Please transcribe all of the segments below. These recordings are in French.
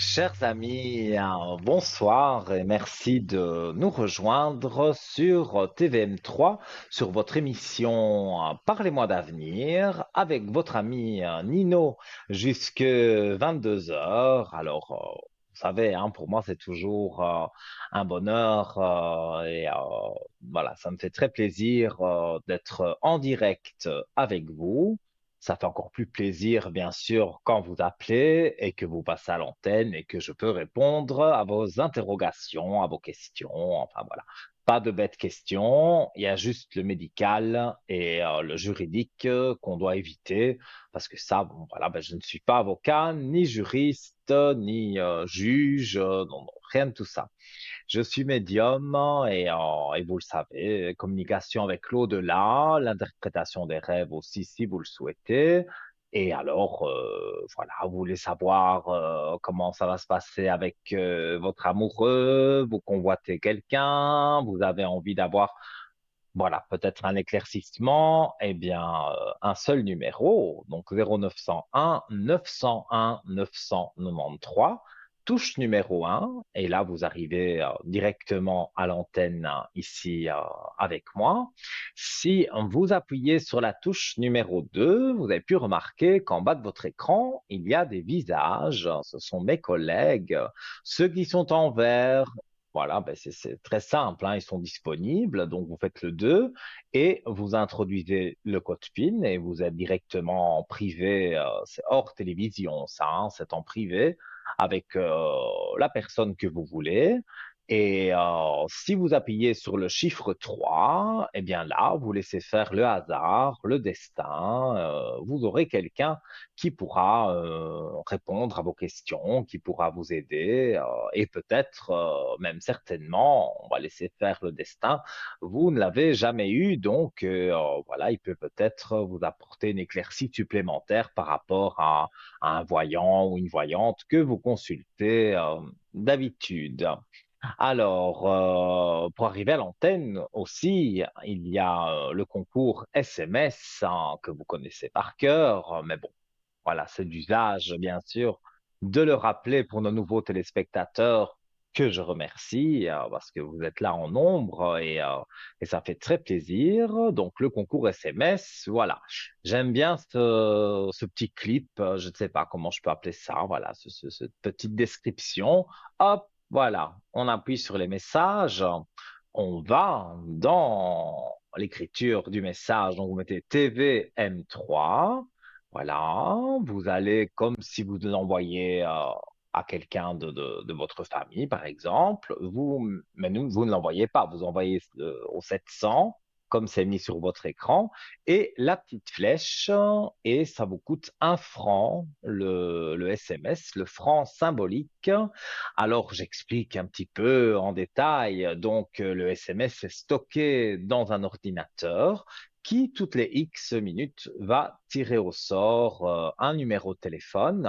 Chers amis, bonsoir et merci de nous rejoindre sur TVM3, sur votre émission Parlez-moi d'avenir, avec votre ami Nino jusque 22 heures. Alors, vous savez, hein, pour moi, c'est toujours un bonheur et voilà, ça me fait très plaisir d'être en direct avec vous. Ça fait encore plus plaisir, bien sûr, quand vous appelez et que vous passez à l'antenne et que je peux répondre à vos interrogations, à vos questions. Enfin voilà, pas de bêtes questions. Il y a juste le médical et le juridique qu'on doit éviter parce que ça, bon, voilà, ben, je ne suis pas avocat, ni juriste, ni juge, non, non, rien de tout ça. Je suis médium et vous le savez, communication avec l'au-delà, l'interprétation des rêves aussi si vous le souhaitez. Et alors, voilà, vous voulez savoir comment ça va se passer avec votre amoureux, vous convoitez quelqu'un, vous avez envie d'avoir, voilà, peut-être un éclaircissement, eh bien, un seul numéro, donc 0901 901 993, touche numéro 1, et là, vous arrivez directement à l'antenne ici avec moi. Si vous appuyez sur la touche numéro 2, vous avez pu remarquer qu'en bas de votre écran, il y a des visages, ce sont mes collègues, ceux qui sont en vert. Voilà, ben c'est très simple, hein, ils sont disponibles. Donc, vous faites le 2 et vous introduisez le code PIN et vous êtes directement en privé. C'est hors télévision, ça, hein, c'est en privé avec la personne que vous voulez. Et si vous appuyez sur le chiffre 3, eh bien là, vous laissez faire le hasard, le destin. Vous aurez quelqu'un qui pourra répondre à vos questions, qui pourra vous aider et peut-être, même certainement, on va laisser faire le destin. Vous ne l'avez jamais eu, donc voilà, il peut peut-être vous apporter une éclaircie supplémentaire par rapport à un voyant ou une voyante que vous consultez d'habitude. Alors, pour arriver à l'antenne aussi, il y a le concours SMS hein, que vous connaissez par cœur, mais bon, voilà, c'est d'usage, bien sûr, de le rappeler pour nos nouveaux téléspectateurs que je remercie parce que vous êtes là en nombre et ça fait très plaisir. Donc, le concours SMS, voilà. J'aime bien ce petit clip, je ne sais pas comment je peux appeler ça, voilà, cette petite description. Hop, voilà, on appuie sur les messages, on va dans l'écriture du message, donc vous mettez TVM3. Voilà, vous allez comme si vous l'envoyiez à quelqu'un de votre famille, par exemple. Mais vous ne l'envoyez pas, vous envoyez au 700, comme c'est mis sur votre écran, et la petite flèche, et ça vous coûte 1 franc, le SMS, le franc symbolique. Alors, j'explique un petit peu en détail. Donc, le SMS est stocké dans un ordinateur qui, toutes les X minutes, va tirer au sort un numéro de téléphone.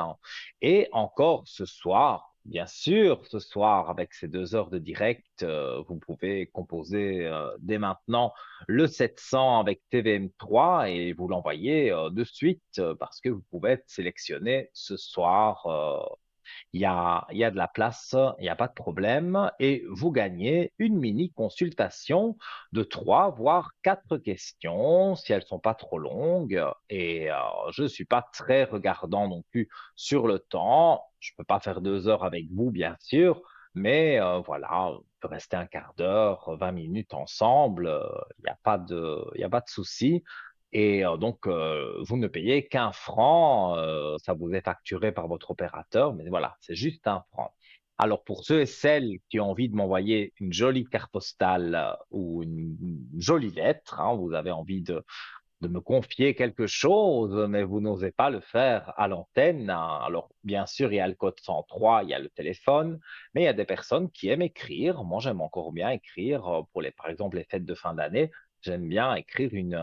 Et encore ce soir, bien sûr, ce soir, avec ces 2 heures de direct, vous pouvez composer dès maintenant le 700 avec TVM3 et vous l'envoyez de suite parce que vous pouvez être sélectionné ce soir. Il y a de la place, il n'y a pas de problème. Et vous gagnez une mini consultation de 3 voire 4 questions, si elles sont pas trop longues. Et je ne suis pas très regardant non plus sur le temps. Je peux pas faire 2 heures avec vous, bien sûr. Mais voilà, on peut rester un quart d'heure, 20 minutes ensemble. Il y a pas de souci. Et donc, vous ne payez qu'un franc, ça vous est facturé par votre opérateur, mais voilà, c'est juste 1 franc. Alors, pour ceux et celles qui ont envie de m'envoyer une jolie carte postale ou une jolie lettre, hein, vous avez envie de me confier quelque chose, mais vous n'osez pas le faire à l'antenne, hein. Alors, bien sûr, il y a le code 103, il y a le téléphone, mais il y a des personnes qui aiment écrire. Moi, j'aime encore bien écrire pour par exemple, les fêtes de fin d'année. J'aime bien écrire une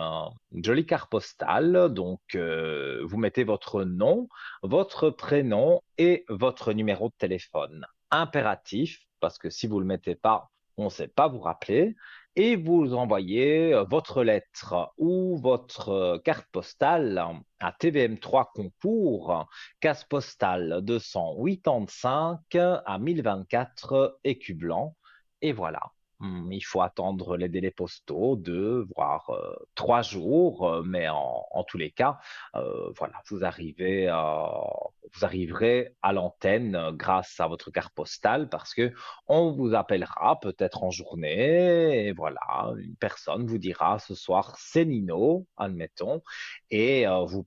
jolie carte postale. Donc, vous mettez votre nom, votre prénom et votre numéro de téléphone. Impératif, parce que si vous ne le mettez pas, on ne sait pas vous rappeler. et vous envoyez votre lettre ou votre carte postale à TVM3 Concours, case postale 285 à 1024 Écublanc. Et voilà. Il faut attendre les délais postaux, 2 voire 3 jours, mais en tous les cas, voilà, vous arriverez à l'antenne grâce à votre carte postale parce que on vous appellera peut-être en journée, et voilà, une personne vous dira ce soir c'est Nino, admettons, et on vous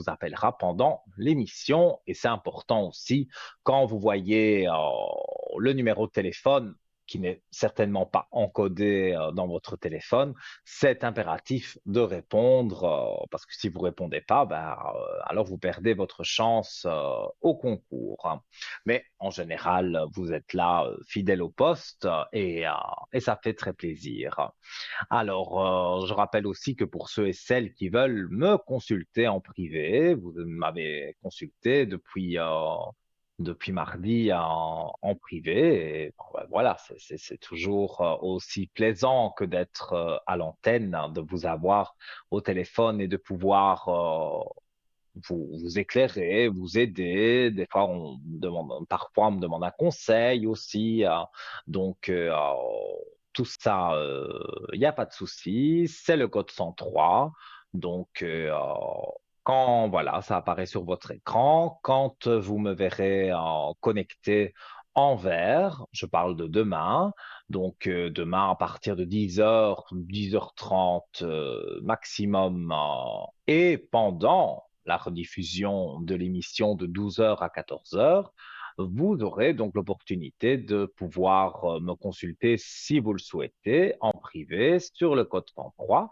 appellera pendant l'émission. Et c'est important aussi quand vous voyez le numéro de téléphone qui n'est certainement pas encodé dans votre téléphone, c'est impératif de répondre parce que si vous répondez pas, ben, alors vous perdez votre chance au concours, hein. Mais en général, vous êtes là fidèle au poste et ça fait très plaisir. Alors, je rappelle aussi que pour ceux et celles qui veulent me consulter en privé, vous m'avez consulté depuis mardi en privé. Et bon, ben voilà, c'est toujours aussi plaisant que d'être à l'antenne, hein, de vous avoir au téléphone et de pouvoir vous éclairer, vous aider. Des fois, parfois, on me demande un conseil aussi. Donc, tout ça, il n'y a pas de souci. C'est le code 103. Donc, quand voilà, ça apparaît sur votre écran, quand vous me verrez connecté en vert, je parle de demain. Donc, demain à partir de 10h, 10h30 maximum, et pendant la rediffusion de l'émission de 12h à 14h, vous aurez donc l'opportunité de pouvoir me consulter si vous le souhaitez en privé sur le code 103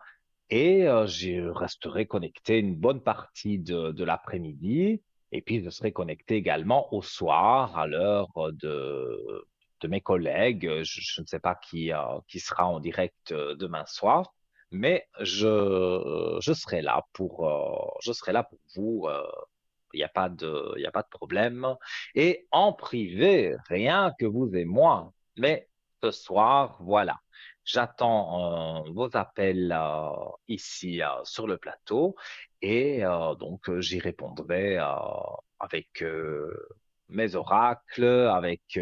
et je resterai connecté une bonne partie de l'après-midi et puis je serai connecté également au soir à l'heure de mes collègues. Je ne sais pas qui sera en direct demain soir, mais je serai là pour vous. Il y a pas de problème. Et en privé, rien que vous et moi. Mais ce soir, voilà, j'attends vos appels ici sur le plateau et donc j'y répondrai avec mes oracles, avec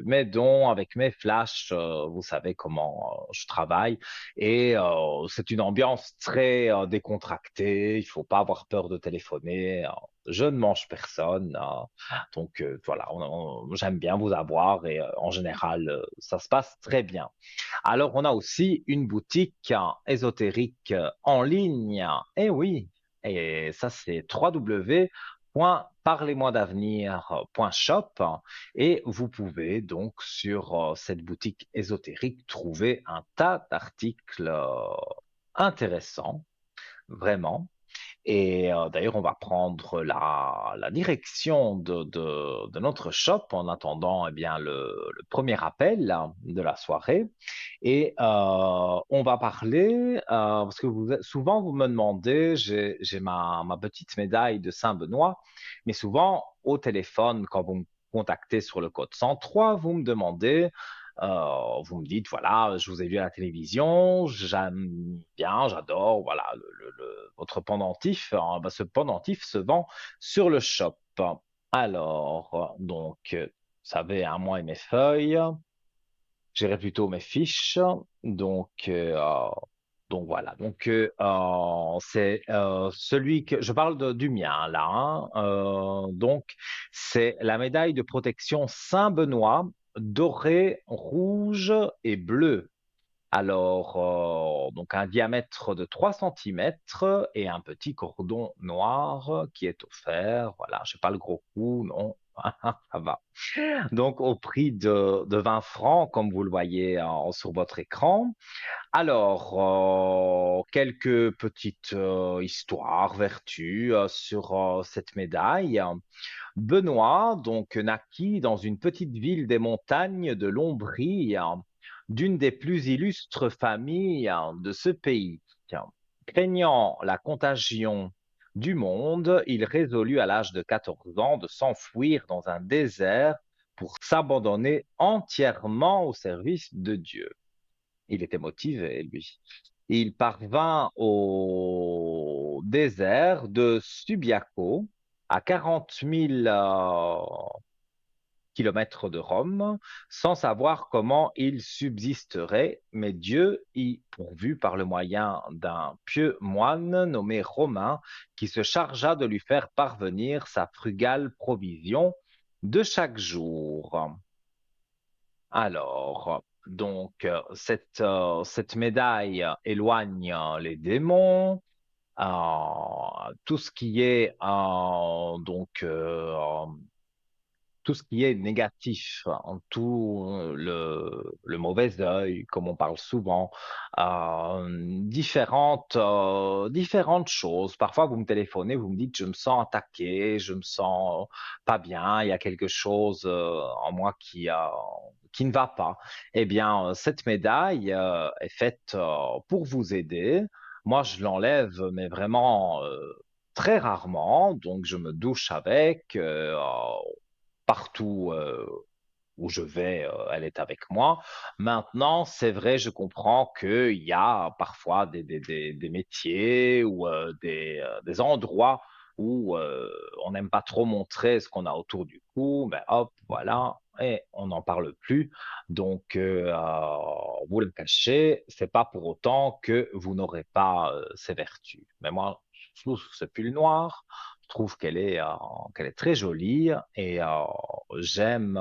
mes dons, avec mes flashs. Vous savez comment je travaille. Et c'est une ambiance très décontractée. Il faut pas avoir peur de téléphoner. Je ne mange personne, hein. Donc voilà, j'aime bien vous avoir et en général, ça se passe très bien. Alors, on a aussi une boutique ésotérique en ligne. Eh oui, et ça c'est www.parlez-moi-d'avenir.shop et vous pouvez donc sur cette boutique ésotérique trouver un tas d'articles intéressants, vraiment. Et d'ailleurs, on va prendre la direction de notre shop en attendant eh bien, le premier appel là, de la soirée. Et on va parler, parce que souvent vous me demandez, j'ai ma petite médaille de Saint-Benoît, mais souvent au téléphone, quand vous me contactez sur le code 103, vous me demandez, vous me dites, voilà, je vous ai vu à la télévision, j'aime bien, j'adore, voilà, votre pendentif. Hein, bah, ce pendentif se vend sur le shop. Alors, donc, vous savez, hein, moi et mes feuilles, j'irai plutôt mes fiches. Donc, donc voilà. Donc, c'est celui que je parle du mien là, hein. Donc, c'est la médaille de protection Saint-Benoît, dorée, rouge et bleue. Alors, donc un diamètre de 3 centimètres et un petit cordon noir qui est offert. Voilà, je n'ai pas le gros coup, non, ça va. Donc, au prix de 20 francs, comme vous le voyez sur votre écran. Alors, quelques petites histoires, vertus sur cette médaille. Benoît, donc, naquit dans une petite ville des montagnes de l'Ombrie, d'une des plus illustres familles de ce pays. Craignant la contagion du monde, il résolut à l'âge de 14 ans de s'enfuir dans un désert pour s'abandonner entièrement au service de Dieu. Il était motivé, lui. Il parvint au désert de Subiaco, à 40 000 kilomètres de Rome, sans savoir comment il subsisterait, mais Dieu y pourvut par le moyen d'un pieux moine nommé Romain, qui se chargea de lui faire parvenir sa frugale provision de chaque jour. Alors, donc, cette médaille éloigne les démons, tout ce qui est tout ce qui est négatif, en tout le mauvais œil, comme on parle souvent, différentes choses. Parfois, vous me téléphonez, vous me dites, je me sens attaqué, je me sens pas bien, il y a quelque chose en moi qui ne va pas. Eh bien, cette médaille est faite pour vous aider. Moi, je l'enlève, mais vraiment très rarement. Donc, je me douche avec. Partout où je vais, elle est avec moi. Maintenant, c'est vrai, je comprends qu'il y a parfois des métiers ou des endroits où on n'aime pas trop montrer ce qu'on a autour du cou, mais hop, voilà, et on n'en parle plus. Donc, vous le cachez, c'est pas pour autant que vous n'aurez pas ces vertus. Mais moi, je trouve ce pull noir, je trouve qu'elle est très jolie et j'aime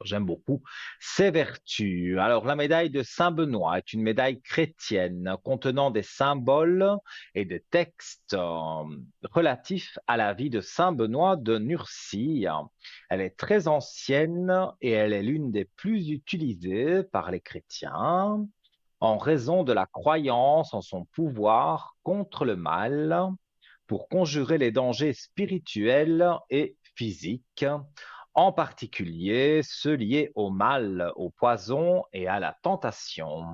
j'aime beaucoup ses vertus. Alors, la médaille de Saint-Benoît est une médaille chrétienne contenant des symboles et des textes relatifs à la vie de Saint-Benoît de Nursie. Elle est très ancienne et elle est l'une des plus utilisées par les chrétiens en raison de la croyance en son pouvoir contre le mal pour conjurer les dangers spirituels et physiques, en particulier ceux liés au mal, au poison et à la tentation.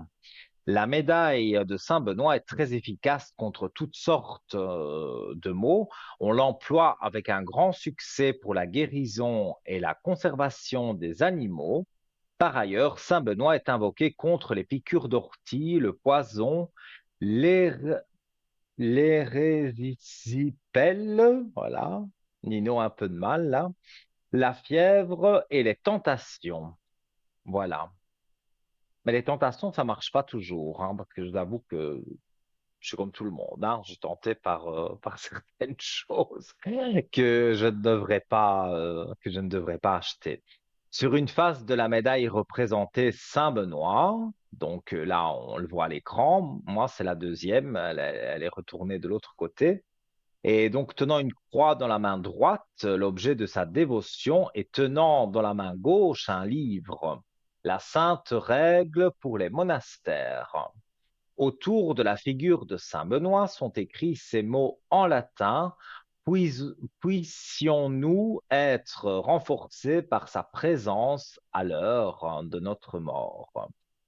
La médaille de Saint Benoît est très efficace contre toutes sortes de maux. On l'emploie avec un grand succès pour la guérison et la conservation des animaux. Par ailleurs, Saint Benoît est invoqué contre les piqûres d'ortie, le poison, l'hér- l'érésipèle, voilà, Nino a un peu de mal là, la fièvre et les tentations. Voilà. Mais les tentations, ça marche pas toujours, hein, parce que je vous avoue que je suis comme tout le monde, hein, je suis tenté par certaines choses que je ne devrais pas acheter. Sur une face de la médaille représentée Saint Benoît, donc là on le voit à l'écran, moi c'est la deuxième, elle est retournée de l'autre côté. Et donc, tenant une croix dans la main droite, l'objet de sa dévotion, et tenant dans la main gauche un livre, la Sainte Règle pour les monastères. Autour de la figure de Saint Benoît sont écrits ces mots en latin. Puissions-nous être renforcés par sa présence à l'heure de notre mort,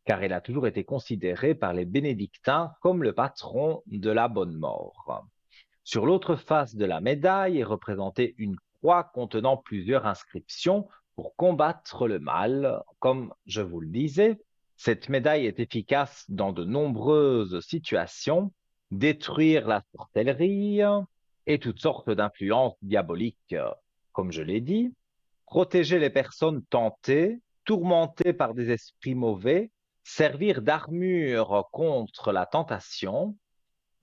car il a toujours été considéré par les bénédictins comme le patron de la bonne mort. Sur l'autre face de la médaille est représentée une croix contenant plusieurs inscriptions pour combattre le mal. Comme je vous le disais, cette médaille est efficace dans de nombreuses situations, détruire la sorcellerie et toutes sortes d'influences diaboliques, comme je l'ai dit, protéger les personnes tentées, tourmentées par des esprits mauvais, servir d'armure contre la tentation,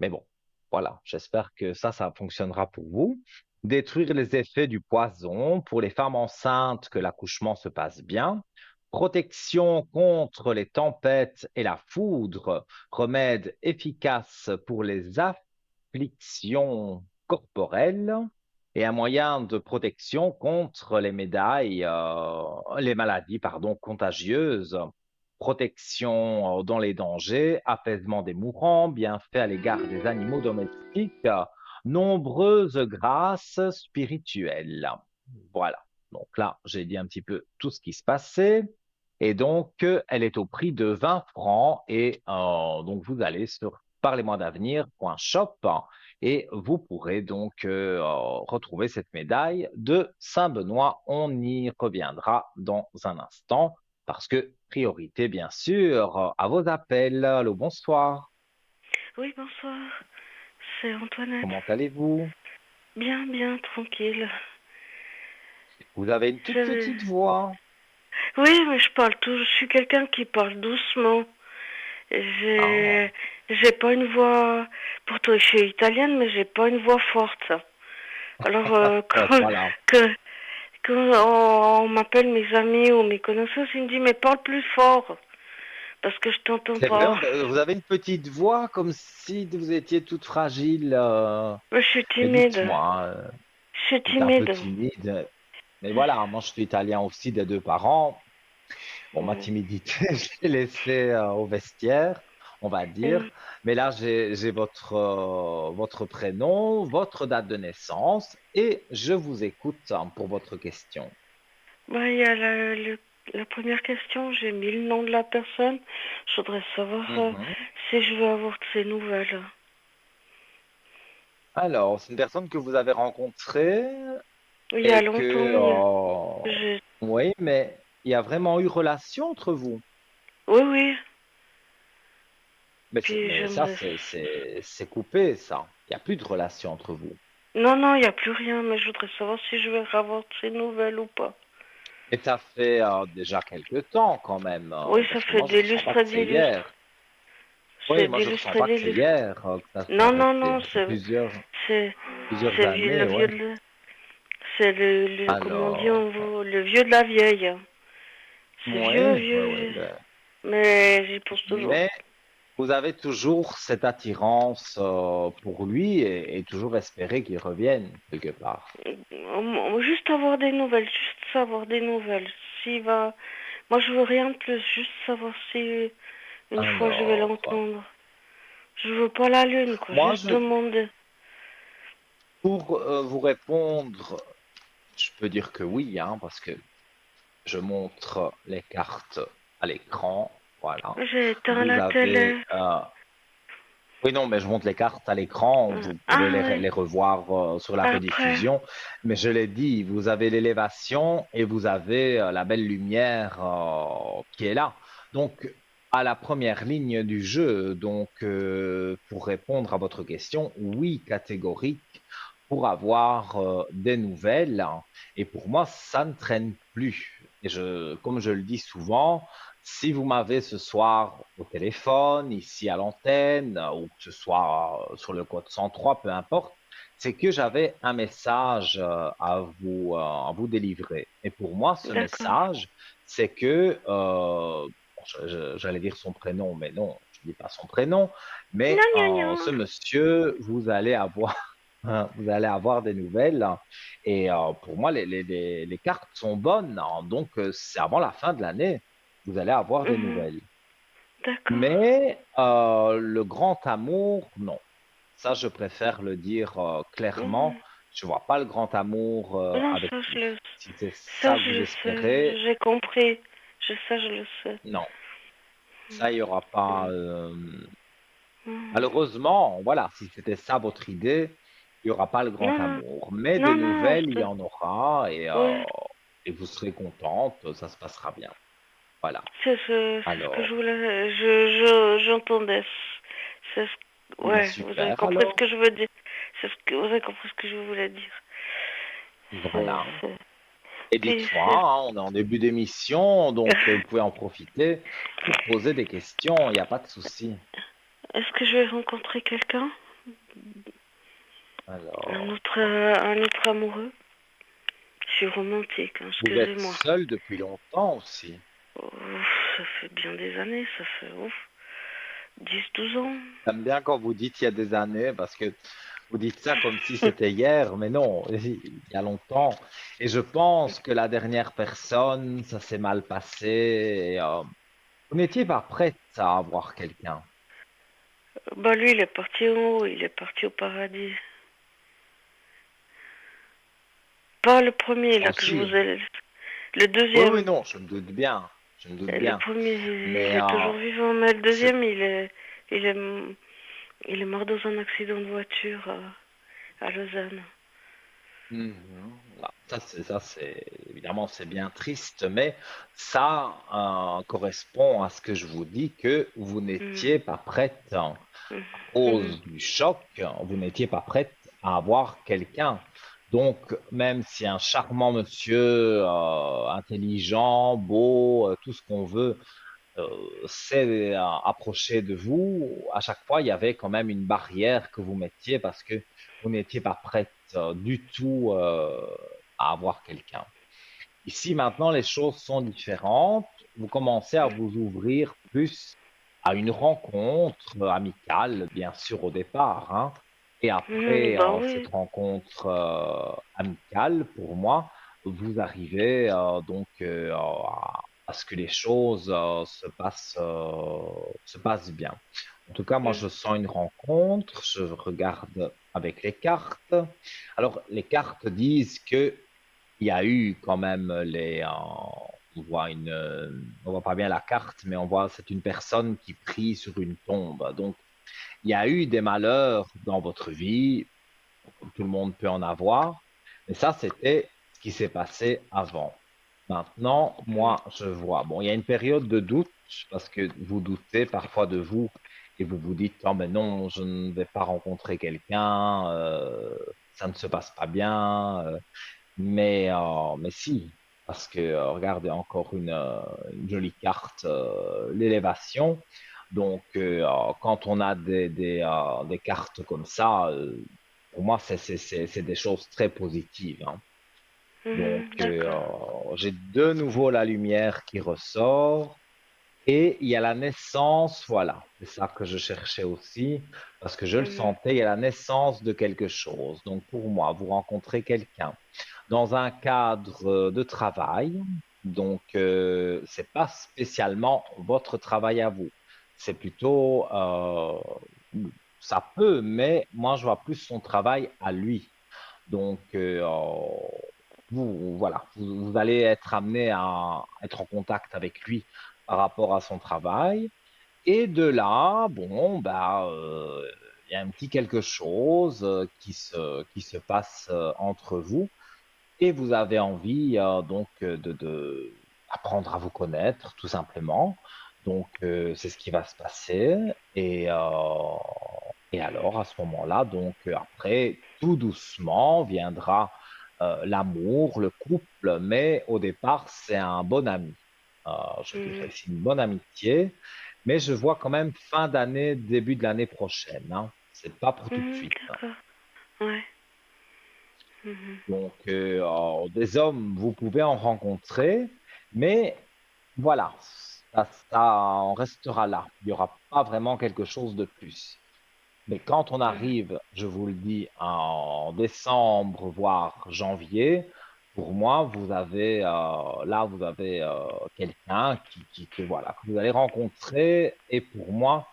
mais bon, voilà, j'espère que ça fonctionnera pour vous. Détruire les effets du poison pour les femmes enceintes, que l'accouchement se passe bien. Protection contre les tempêtes et la foudre, remède efficace pour les afflictions corporelles et un moyen de protection contre les maladies, pardon, contagieuses, protection dans les dangers, apaisement des mourants, bienfaits à l'égard des animaux domestiques, nombreuses grâces spirituelles. Voilà. Donc là, j'ai dit un petit peu tout ce qui se passait. Et donc, elle est au prix de 20 francs. Et donc, vous allez sur parlez-moi d'avenir.shop et vous pourrez donc retrouver cette médaille de Saint-Benoît. On y reviendra dans un instant parce que priorité, bien sûr, à vos appels. Allô, bonsoir. Oui, bonsoir, c'est Antoinette. Comment allez-vous? Bien, bien, tranquille. Vous avez une toute Je- petite voix. Oui, mais je suis quelqu'un qui parle doucement. Ah, J'ai, j'ai pas une voix, pourtant je suis italienne, mais j'ai pas une voix forte. Alors, voilà. quand on m'appelle mes amis ou mes connaissances, ils me disent, mais parle plus fort, parce que je t'entends C'est vrai, pas. vous avez une petite voix comme si vous étiez toute fragile. Je suis Mais timide. dites-moi, Je suis vous êtes un peu timide. timide. Mais voilà, moi je suis italien aussi des deux parents. Bon, ma Mm. timidité, je l'ai laissée au vestiaire, on va dire. Mm. Mais là, j'ai votre prénom, votre date de naissance et je vous écoute pour votre question. Bah, il y a la première question, j'ai mis le nom de la personne. Je voudrais savoir Mhm. si je veux avoir de ses nouvelles. Alors, c'est une personne que vous avez rencontrée Il y a et longtemps, que, je- oui, mais il y a vraiment eu relation entre vous. oui, oui. Mais, Puis mais ça, j'aimerais. c'est coupé, ça. Il n'y a plus de relation entre vous. Non, non, il n'y a plus rien, mais je voudrais savoir si je vais avoir de ses nouvelles ou pas. Et ça fait déjà quelques temps quand même, Oui, ça parce que fait moi, je ressens pas d'illustre à que c'est d'illustre. hier. Oui, C'est moi, je ressens d'illustre à pas que c'est d'illustre. hier que ça s'est Non, non, arrêté. non, Ça fait c'est, plusieurs c'est le années, vieux ouais. c'est comment on dit Alors, le vieux de la vieille. C'est vieux, oui, oui, vieux, oui. vieux. Mais j'y pense toujours. Mais vous avez toujours cette attirance pour lui et toujours espérer qu'il revienne quelque part. Juste avoir des nouvelles, juste savoir des nouvelles. S'il va. Moi, je veux rien de plus, juste savoir si une fois je vais Alors, l'entendre. Je veux pas la lune, quoi. moi, Juste demander. pour vous répondre, je peux dire que oui, hein, parce que je montre les cartes à l'écran. Voilà. J'ai éteint Vous la avez. télé. Oui, non, mais je montre les cartes à l'écran. Vous pouvez Ah ouais. les revoir sur la Après. rediffusion. Mais je l'ai dit, vous avez l'élévation et vous avez la belle lumière qui est là. Donc, à la première ligne du jeu, donc pour répondre à votre question, oui, catégorique, pour avoir des nouvelles. Et pour moi, ça ne traîne plus. Et comme je le dis souvent, si vous m'avez ce soir au téléphone, ici à l'antenne, ou que ce soit sur le code 103, peu importe, c'est que j'avais un message à vous délivrer. Et pour moi, ce D'accord. message, c'est que, j'allais dire son prénom, mais non, je ne dis pas son prénom, mais Gna gna gna. ce monsieur, vous allez avoir, vous allez avoir des nouvelles. Et pour moi, les cartes sont bonnes, hein. Donc, c'est avant la fin de l'année vous allez avoir des Mhm. nouvelles. D'accord. Mais le grand amour, non. Ça, je préfère le dire clairement. Mhm. Je vois pas le grand amour Non, avec ça vous. je le, Si c'est ça ça que je vous le sais. espérez, J'ai compris. Ça je le sais. non. Ça, il y aura pas. Mhm. Mhm. Malheureusement, voilà, si c'était ça votre idée, il y aura pas le grand Non, non, amour. Mais des non, non, nouvelles, il y en aura ouais. et vous serez contente, ça se passera bien. Voilà. C'est ce que je Alors, voulais. J'entendais. mais Ouais, vous avez super compris ce alors. que je veux dire. Vous avez compris ce que je voulais dire. C'est, Voilà. c'est, Et puis dites-moi, c'est. hein, on est en début d'émission, donc vous pouvez en profiter pour poser des questions, il n'y a pas de souci. Est-ce que je vais rencontrer quelqu'un? Alors, Un autre amoureux? Je suis romantique, hein, vous êtes excusez-moi. seul depuis longtemps aussi. Ouf, ça fait bien des années, ça fait ouf, 10 12 ans. J'aime bien quand vous dites il y a des années, parce que vous dites ça comme si c'était hier, mais non, il y a longtemps. Et je pense que la dernière personne, ça s'est mal passé. Et, vous n'étiez pas prête à avoir quelqu'un. Bah lui, il est parti en haut, il est parti au paradis. Pas le premier, là, que je Aussi. vous ai... Le Oui, oui, deuxième. non, je me doute bien. Je me doute Le bien. premier, Mais il est toujours vivant, mais le c'est- deuxième, il est, il est mort dans un accident de voiture à Lausanne. Mhm. Ah, ça, c'est évidemment c'est bien triste, mais ça correspond à ce que je vous dis que vous Mhm. n'étiez pas prête à Mhm. Mhm. cause du choc, vous n'étiez pas prête à avoir quelqu'un. Donc, même si un charmant monsieur, intelligent, beau, tout ce qu'on veut, s'est approché de vous, à chaque fois, il y avait quand même une barrière que vous mettiez parce que vous n'étiez pas prête du tout à avoir quelqu'un. Ici, maintenant, les choses sont différentes. Vous commencez à vous ouvrir plus à une rencontre amicale, bien sûr, au départ, hein. Et Mhm. après Bah cette oui. rencontre amicale, pour moi, vous arrivez donc à ce que les choses se passent bien. En tout cas, moi, Mhm. je sens une rencontre, je regarde avec les cartes. Alors, les cartes disent que il y a eu quand même on voit on voit pas bien la carte, mais on voit c'est une personne qui prie sur une tombe. Donc, il y a eu des malheurs dans votre vie, comme tout le monde peut en avoir, mais ça, c'était ce qui s'est passé avant. Maintenant, Mhm. moi, je vois. Bon, il y a une période de doute parce que vous doutez parfois de vous et vous vous dites, oh, mais non, je ne vais pas rencontrer quelqu'un, ça ne se passe pas bien. Mais si, parce que regardez encore une jolie carte, l'élévation. Donc, quand on a des cartes comme ça, pour moi, c'est des choses très positives, hein. Donc, Mhm. D'accord. j'ai de nouveau la lumière qui ressort. Et il y a la naissance, voilà, c'est ça que je cherchais aussi, parce que je le Mhm. sentais, il y a la naissance de quelque chose. Donc pour moi, vous rencontrez quelqu'un dans un cadre de travail, donc c'est pas spécialement votre travail à vous, c'est plutôt, ça peut, mais moi je vois plus son travail à lui. Donc voilà, vous allez être amené à être en contact avec lui par rapport à son travail. Et de là, bon, bah, il y a un petit quelque chose qui se passe entre vous et vous avez envie donc apprendre à vous connaître, tout simplement. Donc, c'est ce qui va se passer. Et alors, à ce moment-là, donc après, tout doucement viendra l'amour, le couple, mais au départ, c'est un bon ami. Je dirais Mhm. c'est une bonne amitié, mais je vois quand même fin d'année, début de l'année prochaine, hein. C'est pas pour tout de Mhm. suite, hein. D'accord. Ouais. Mhm. Donc, des hommes, vous pouvez en rencontrer, mais voilà, ça en restera là. Il n'y aura pas vraiment quelque chose de plus. Mais quand on Mhm. arrive, je vous le dis, en décembre, voire janvier, pour moi, vous avez quelqu'un que voilà, que vous allez rencontrer. Et pour moi,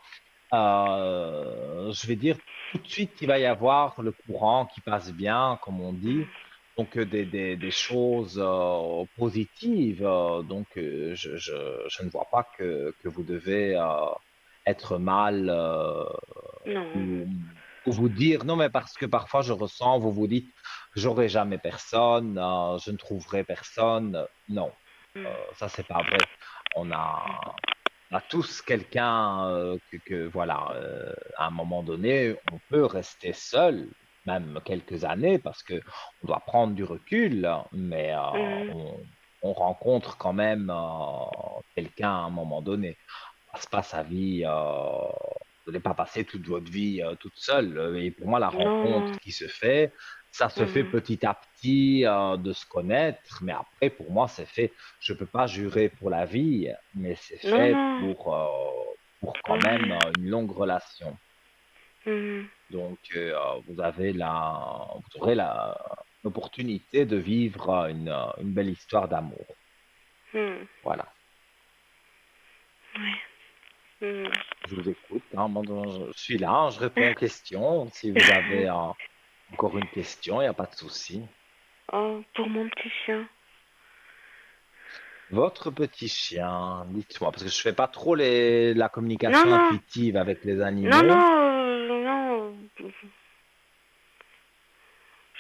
je vais dire tout de suite qu'il va y avoir le courant qui passe bien, comme on dit. Donc des choses positives. Donc je ne vois pas que vous devez être mal Non. ou, ou vous dire non, mais parce que parfois je ressens, vous vous dites j'aurai jamais personne, je ne trouverai personne. Non, Mhm. ça c'est pas vrai. On a tous quelqu'un voilà, à un moment donné, on peut rester seul, même quelques années, parce que on doit prendre du recul, mais Mhm. on rencontre quand même quelqu'un à un moment donné. On passe pas sa vie, vous n'allez pas passer toute votre vie toute seule. Et pour moi, la Non, rencontre non. qui se fait, ça se fait Mhm. petit à petit de se connaître, mais après, pour moi, c'est fait. Je peux pas jurer pour la vie, mais c'est Non, fait non. pour quand même Ouais. une longue relation. Mhm. Donc, vous aurez l'opportunité de vivre une belle histoire d'amour. Mhm. Voilà. Ouais. Mhm. Je vous écoute, hein. Moi, je suis là, hein, je réponds aux questions. Si vous avez encore une question, il n'y a pas de souci. Oh, pour mon petit chien. Votre petit chien, dites-moi, parce que je fais pas trop la Non, communication non. intuitive avec les Non, animaux. non. Non.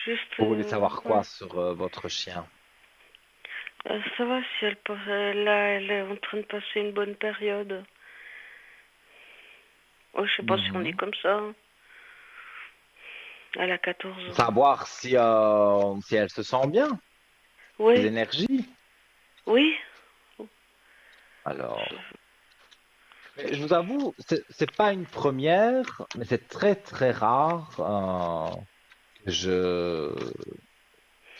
Juste, Vous voulez savoir ouais. quoi sur votre chien? Ça va si elle est en train de passer une bonne période. Oh, je sais pas si on dit Mhm. comme ça, hein. Elle a 14 ans. Savoir si elle se sent bien, les Oui, énergies. oui. Alors, mais je vous avoue, c'est pas une première, mais c'est très très rare que je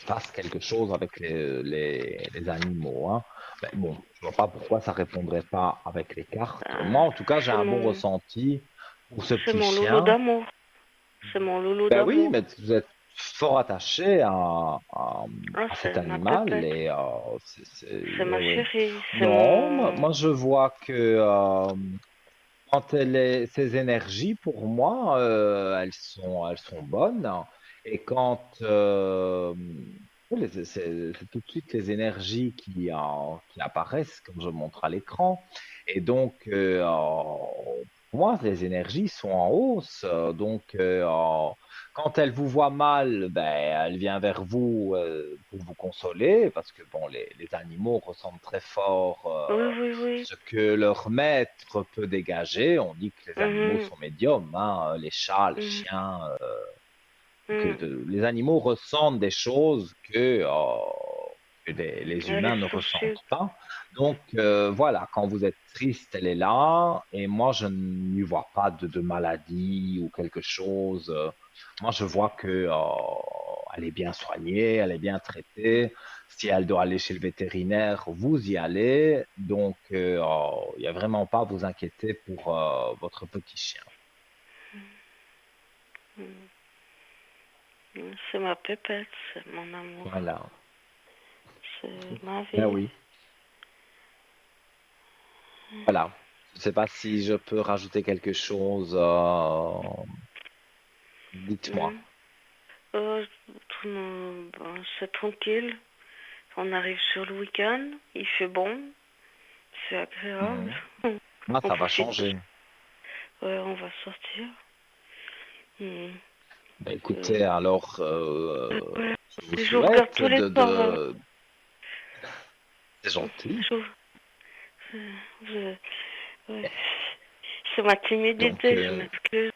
fasse quelque chose avec les animaux, hein. Mais bon, je vois pas pourquoi ça répondrait pas avec les cartes. Moi, Euh, en tout cas, j'ai c'est un bon mon, ressenti pour ce c'est petit mon loulou chien. d'amour. C'est mon loulou Ben oui, d'amour. mais vous êtes fort attaché Ah, à cet c'est ma animal pépette. et C'est oui, ma oui. chérie. C'est Non, mon. moi je vois que quand ses énergies, pour moi, elles sont bonnes. Et quand oui, c'est tout de suite les énergies qui apparaissent, comme je montre à l'écran. Et donc, pour moi, les énergies sont en hausse. Donc, quand elle vous voit mal, ben, elle vient vers vous pour vous consoler, parce que bon, les animaux ressentent très fort Oui, oui, oui. ce que leur maître peut dégager. On dit que les animaux Mhm, sont médiums, hein, les chats, les mhm, chiens, que mhm. les animaux ressentent des choses que les Elle est humains ne sensible. ressentent pas. Donc voilà, quand vous êtes triste, elle est là, et moi je n'y vois pas de maladie ou quelque chose. Moi je vois que elle est bien soignée, elle est bien traitée. Si elle doit aller chez le vétérinaire, vous y allez. Donc il n'y a vraiment pas à vous inquiéter pour votre petit chien. Mhm. C'est ma pépette, c'est mon amour. Voilà. C'est ma Ben vie. oui. Voilà. Je ne sais pas si je peux rajouter quelque chose. Dites-moi. Mhm. Euh, c'est tranquille. On arrive sur le week-end. Il fait bon. C'est agréable. Mhm. Ah, On ça va profite de. changer. Ouais, on va sortir. Mhm. Ben, Euh, écoutez, alors, ouais. je vous Je regarde souhaite tous les soirs. C'est gentil. Je, je- ouais. C'est ma Donc, timidité. Je m'excuse.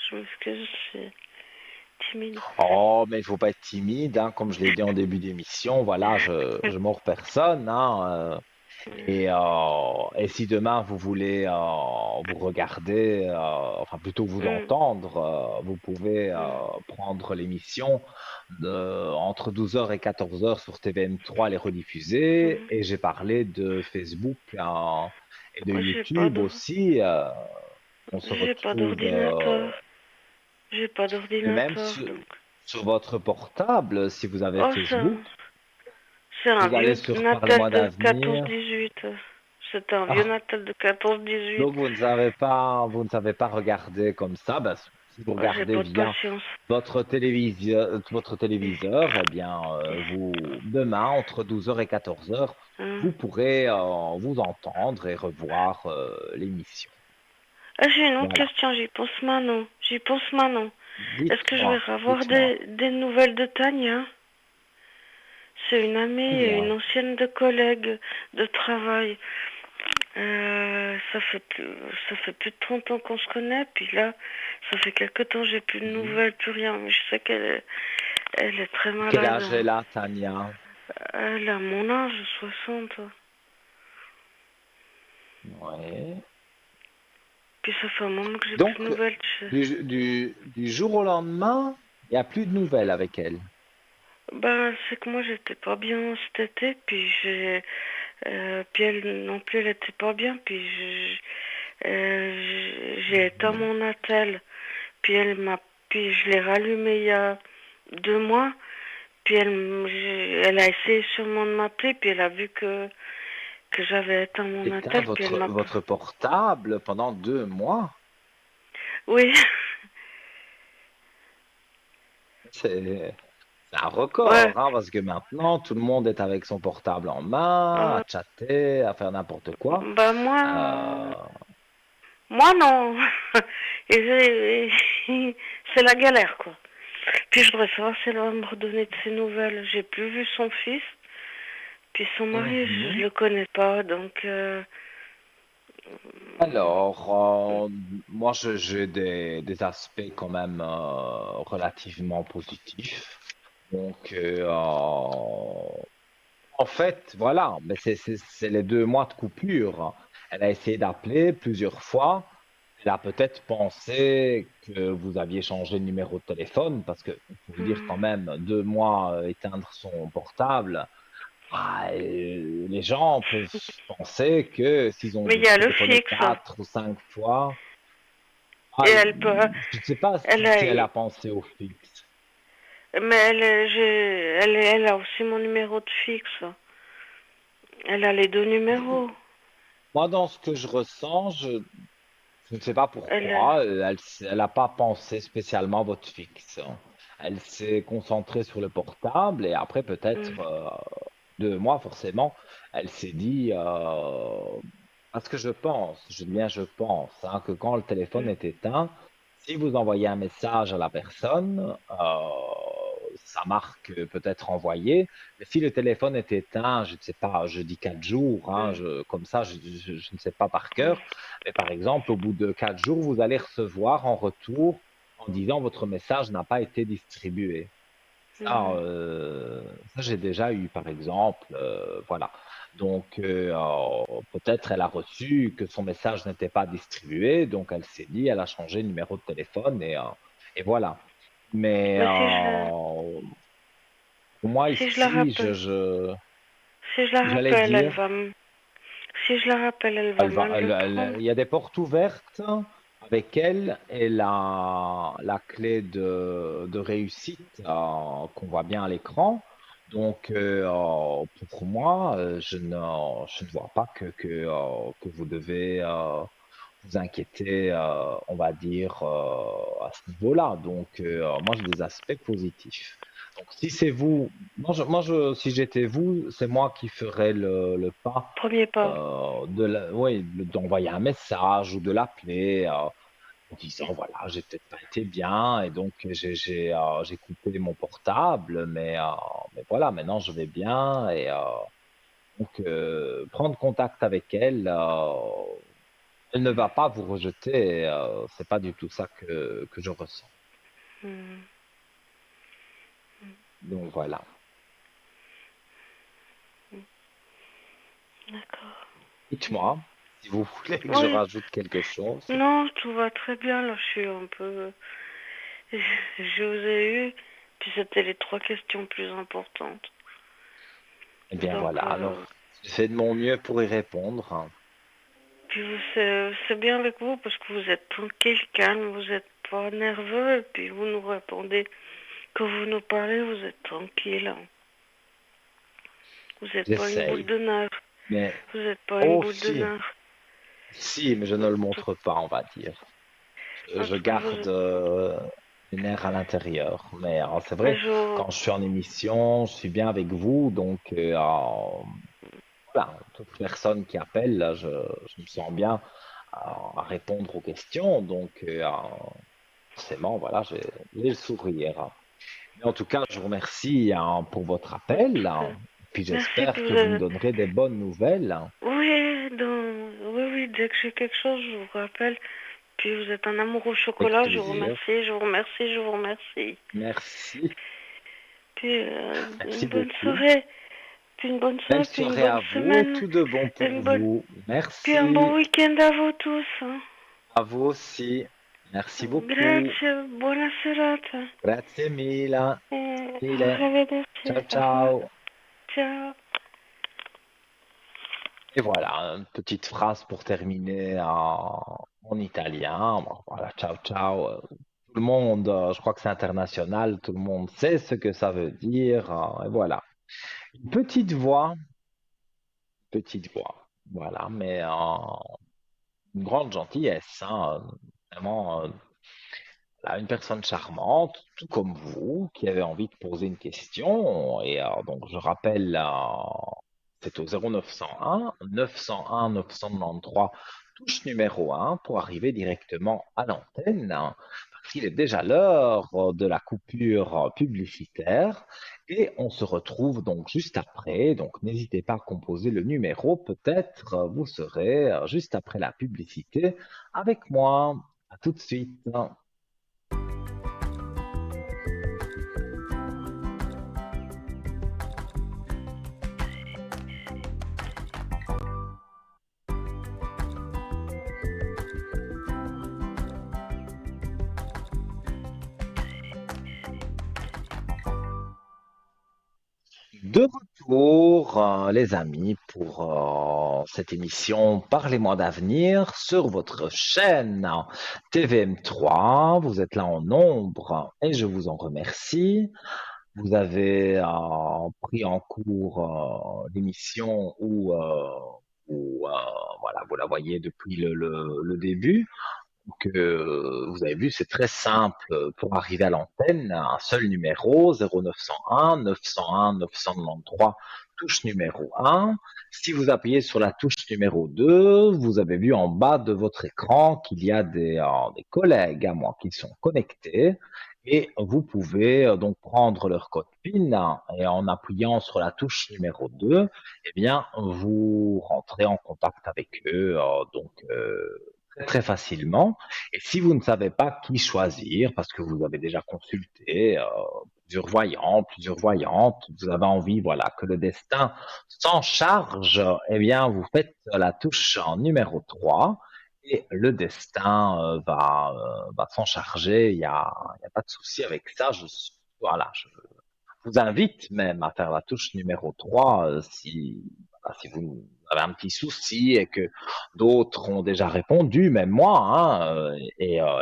Je m'excuse. C'est timide. oh, mais il faut pas être timide, hein, comme je l'ai dit en début d'émission. Voilà, je mords personne, hein, et si demain vous voulez vous regarder, enfin plutôt vous Mhm. entendre, vous pouvez Mhm. prendre l'émission entre 12h et 14h sur TVM3, les rediffuser. Mhm. Et j'ai parlé de Facebook et de Moi, YouTube aussi. On se j'ai pas retrouve d'ordinateur. J'ai pas et même d'ordinateur, donc. sur votre portable, si vous avez Oh, Facebook, c'est un vous allez vieux sur Natal Parlez-moi de d'avenir. 14-18. C'est un vieux Natal de 14-18. Donc vous ne savez pas regarder comme ça. Ben, si vous J'ai regardez pas de via patience. votre téléviseur, eh bien, vous demain entre 12h et 14h, Hein. vous pourrez vous entendre et revoir l'émission. Ah, j'ai une autre Voilà. question, j'y pense maintenant. J'y pense maintenant. Est-ce que je vais Dites-moi, avoir dites-moi. des nouvelles de Tania? C'est une Eh amie, une bien, ancienne de collègue de travail. Ça fait plus de 30 ans qu'on se connaît, puis là, ça fait quelque temps j'ai plus de mhm. nouvelles, plus rien. Mais je sais elle est très Quel malade, âge hein. est là, Tania? Elle a mon âge, 60. Ouais. Puis ça fait un moment que j'ai plus Donc, de nouvelles. du jour au lendemain, il n'y a plus de nouvelles avec elle. Ben, c'est que moi j'étais pas bien cet été, puis elle non plus elle était pas bien, j'ai éteint Mhm. mon attel, puis je l'ai rallumé il y a 2 mois, puis elle a essayé sûrement de m'appeler, puis elle a vu que j'avais éteint mon Éteint attel, puis elle m'a. votre portable pendant 2 mois. Oui, C'est c'est un ouais, record, hein, parce que maintenant, tout le monde est avec son portable en main, à euh, chatter, à faire n'importe quoi. bah Euh, moi non, c'est la galère quoi. Puis je voudrais savoir si elle va me redonner de ses nouvelles. J'ai plus vu son fils, puis son mari, je Mhm. le connais pas, donc Alors, moi, j'ai des aspects quand même relativement positifs. Donc, en fait, voilà, mais c'est les 2 mois de coupure. Elle a essayé d'appeler plusieurs fois. Elle a peut-être pensé que vous aviez changé de numéro de téléphone parce que, pour vous dire quand même, 2 mois éteindre son portable, les gens peuvent penser que s'ils ont mais il dû y a le téléphoner fixe. 4 ou 5 fois, Et elle peut, je ne sais pas elle si elle a, a pensé au fixe. mais elle a aussi mon numéro de fixe. Elle a les deux numéros. Moi, dans ce que je ressens, je ne sais pas Elle a, pourquoi, elle n'a pas pensé spécialement à votre fixe. Elle s'est concentrée sur le portable et après, peut-être, hmm, 2 mois, forcément, elle s'est dit, parce que je dis bien je pense, hein, que quand le téléphone hmm, est éteint, si vous envoyez un message à la personne, ça marque peut-être envoyé, mais si le téléphone est éteint, je ne sais pas, je dis 4 jours, hein, hmm, comme ça, je ne sais pas par hmm, cœur, mais par exemple, au bout de 4 jours, vous allez recevoir en retour en disant votre message n'a pas été distribué. hmm. Ça j'ai déjà eu, par exemple, voilà. Donc, peut-être elle a reçu que son message n'était pas distribué, donc elle s'est dit, elle a changé de numéro de téléphone et voilà. Mais Mais pour moi si je la ici, rappelle, si je la j'allais rappelle, dire, si je la rappelle, elle va mal le prendre. il y a des portes ouvertes avec elle et la clé de réussite qu'on voit bien à l'écran. Donc, pour moi, je ne vois pas que vous devez vous inquiéter, on va dire, à ce niveau-là. Donc, moi, j'ai des aspects positifs. Donc, si c'est vous, si j'étais vous, c'est moi qui ferais le pas Premier pas. oui, d'envoyer un message ou de l'appeler en disant voilà, j'ai peut-être pas été bien et donc j'ai coupé mon portable, mais voilà, maintenant je vais bien et donc prendre contact avec elle. Elle ne va pas vous rejeter. C'est pas du tout ça que je ressens. Hmm, Donc voilà. d'accord. Dites-moi si vous voulez que je Oui, rajoute quelque chose. non, tout va très bien. Là, je suis un peu. Je vous ai eu, puis c'était les trois questions plus importantes. Eh bien Donc, voilà. Alors, j'ai fait de mon mieux pour y répondre. puis c'est bien avec vous parce que vous êtes tranquille, calme, vous n'êtes pas nerveux, et puis vous nous répondez. Quand vous nous parlez, vous êtes tranquille, hein. Vous n'êtes pas une boule J'essaye. de nerfs. Mais Vous n'êtes pas une oh boule de si. nerfs. Si, mais je ne le montre pas, on va dire. En Je tout cas, garde les nerfs à l'intérieur. Mais c'est mais vrai, quand je suis en émission, je suis bien avec vous. Donc, voilà, toute personne qui appelle, là, je me sens bien à répondre aux questions. Donc, forcément, voilà, j'ai le sourire. Mais en tout cas, je vous remercie pour votre appel. Puis merci. j'espère Puis que vous me donnerez des bonnes nouvelles. oui, oui, dès que j'ai quelque chose, je vous rappelle. Puis vous êtes un amour au Avec chocolat. Je vous plaisir. remercie, je vous remercie, je vous remercie. Merci. Puis Merci une bonne beaucoup. soirée. Puis une bonne Belle soirée, puis une soirée bonne à vous, semaine. tout de bon pour Une bonne... vous. Puis un bon Merci week-end à vous tous, hein. à vous aussi. Merci beaucoup. Grazie, buona serata. Grazie mille. Mille. Arrivederci, Ciao au revoir. ciao. Ciao. Et voilà, une petite phrase pour terminer en italien. Bon, voilà, ciao ciao. Tout le monde, je crois que c'est international, tout le monde sait ce que ça veut dire. Et voilà. Une petite voix. Voilà, mais une grande gentillesse, hein, vraiment. Là, une personne charmante, tout comme vous, qui avait envie de poser une question. Et donc, je rappelle, c'est au 0901 901 993, touche numéro 1 pour arriver directement à l'antenne. Il est déjà l'heure de la coupure publicitaire et on se retrouve donc juste après. Donc n'hésitez pas à composer le numéro. Peut-être vous serez juste après la publicité avec moi. À tout de suite. De retour, les amis, pour cette émission Parlez-moi d'avenir sur votre chaîne TVM3. Vous êtes là en nombre et je vous en remercie. Vous avez pris en cours l'émission où, voilà, vous la voyez depuis le début que vous avez vu, c'est très simple pour arriver à l'antenne, un seul numéro, 0901 901 993, touche numéro 1. Si vous appuyez sur la touche numéro 2, vous avez vu en bas de votre écran qu'il y a des collègues à moi qui sont connectés et vous pouvez donc prendre leur code PIN et en appuyant sur la touche numéro 2, eh bien, vous rentrez en contact avec eux. Très facilement. Et si vous ne savez pas qui choisir, parce que vous avez déjà consulté plusieurs voyants, plusieurs voyantes, vous avez envie, voilà, que le destin s'en charge, eh bien, vous faites la touche en numéro 3 et le destin va s'en charger. Il y a pas de souci avec ça. Voilà, je vous invite même à faire la touche numéro 3 si, voilà, si vous avez un petit souci et que d'autres ont déjà répondu, même moi. Hein,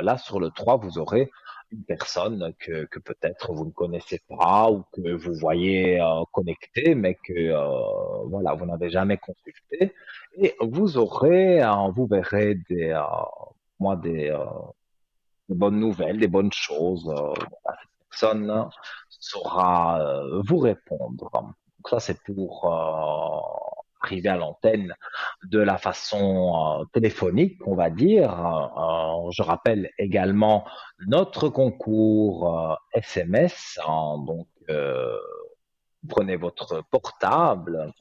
là, sur le 3, vous aurez une personne que peut-être vous ne connaissez pas ou que vous voyez connectée, mais que voilà, vous n'avez jamais consulté. Et vous aurez, vous verrez moi, des bonnes nouvelles, des bonnes choses. Voilà, cette personne saura vous répondre. Donc ça, c'est pour arriver à l'antenne de la façon téléphonique, on va dire. Je rappelle également notre concours SMS. Donc, vous prenez votre portable,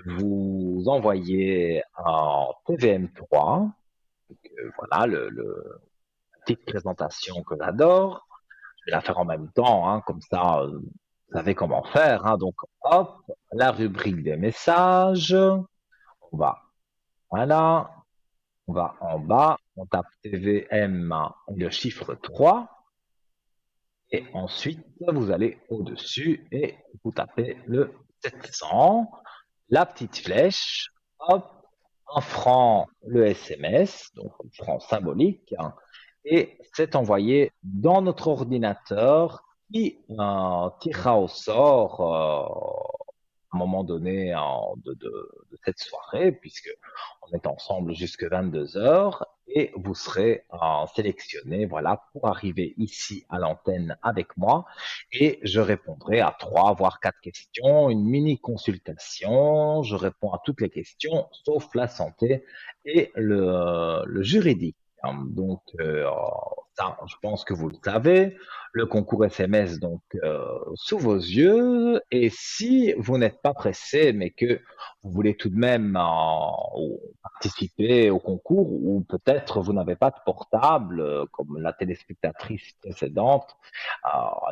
vous envoyez en TVM3. Voilà la petite présentation que j'adore. Je vais la faire en même temps, hein, comme ça, vous savez comment faire. Hein. Donc, hop, la rubrique des messages. On va, voilà, on va en bas, on tape TVM et le chiffre 3. Et ensuite, vous allez au-dessus et vous tapez le 700, la petite flèche, hop, un franc le SMS, donc un franc symbolique, hein, et c'est envoyé dans notre ordinateur qui tirera au sort à un moment donné de cette soirée, puisque on est ensemble jusque 22 heures, et vous serez sélectionné, voilà, pour arriver ici à l'antenne avec moi, et je répondrai à 3 voire 4 questions, une mini consultation, je réponds à toutes les questions, sauf la santé et le juridique. Donc, ça, je pense que vous le savez, le concours SMS donc sous vos yeux. Et si vous n'êtes pas pressé, mais que vous voulez tout de même participer au concours, ou peut-être vous n'avez pas de portable, comme la téléspectatrice précédente,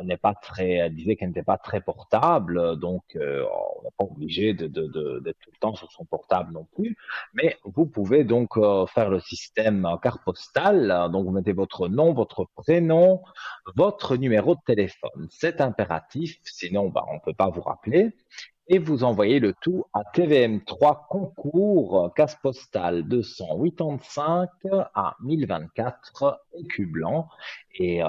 elle n'est pas très, elle disait qu'elle n'était pas très portable, donc on n'est pas obligé d'être tout le temps sur son portable non plus. Mais vous pouvez donc faire le système carte postale. Donc vous mettez votre nom, votre prénom, votre numéro de téléphone. C'est impératif, sinon bah, on ne peut pas vous rappeler. Et vous envoyez le tout à TVM3 concours, casse postale 285 à 1024 écu blanc. Et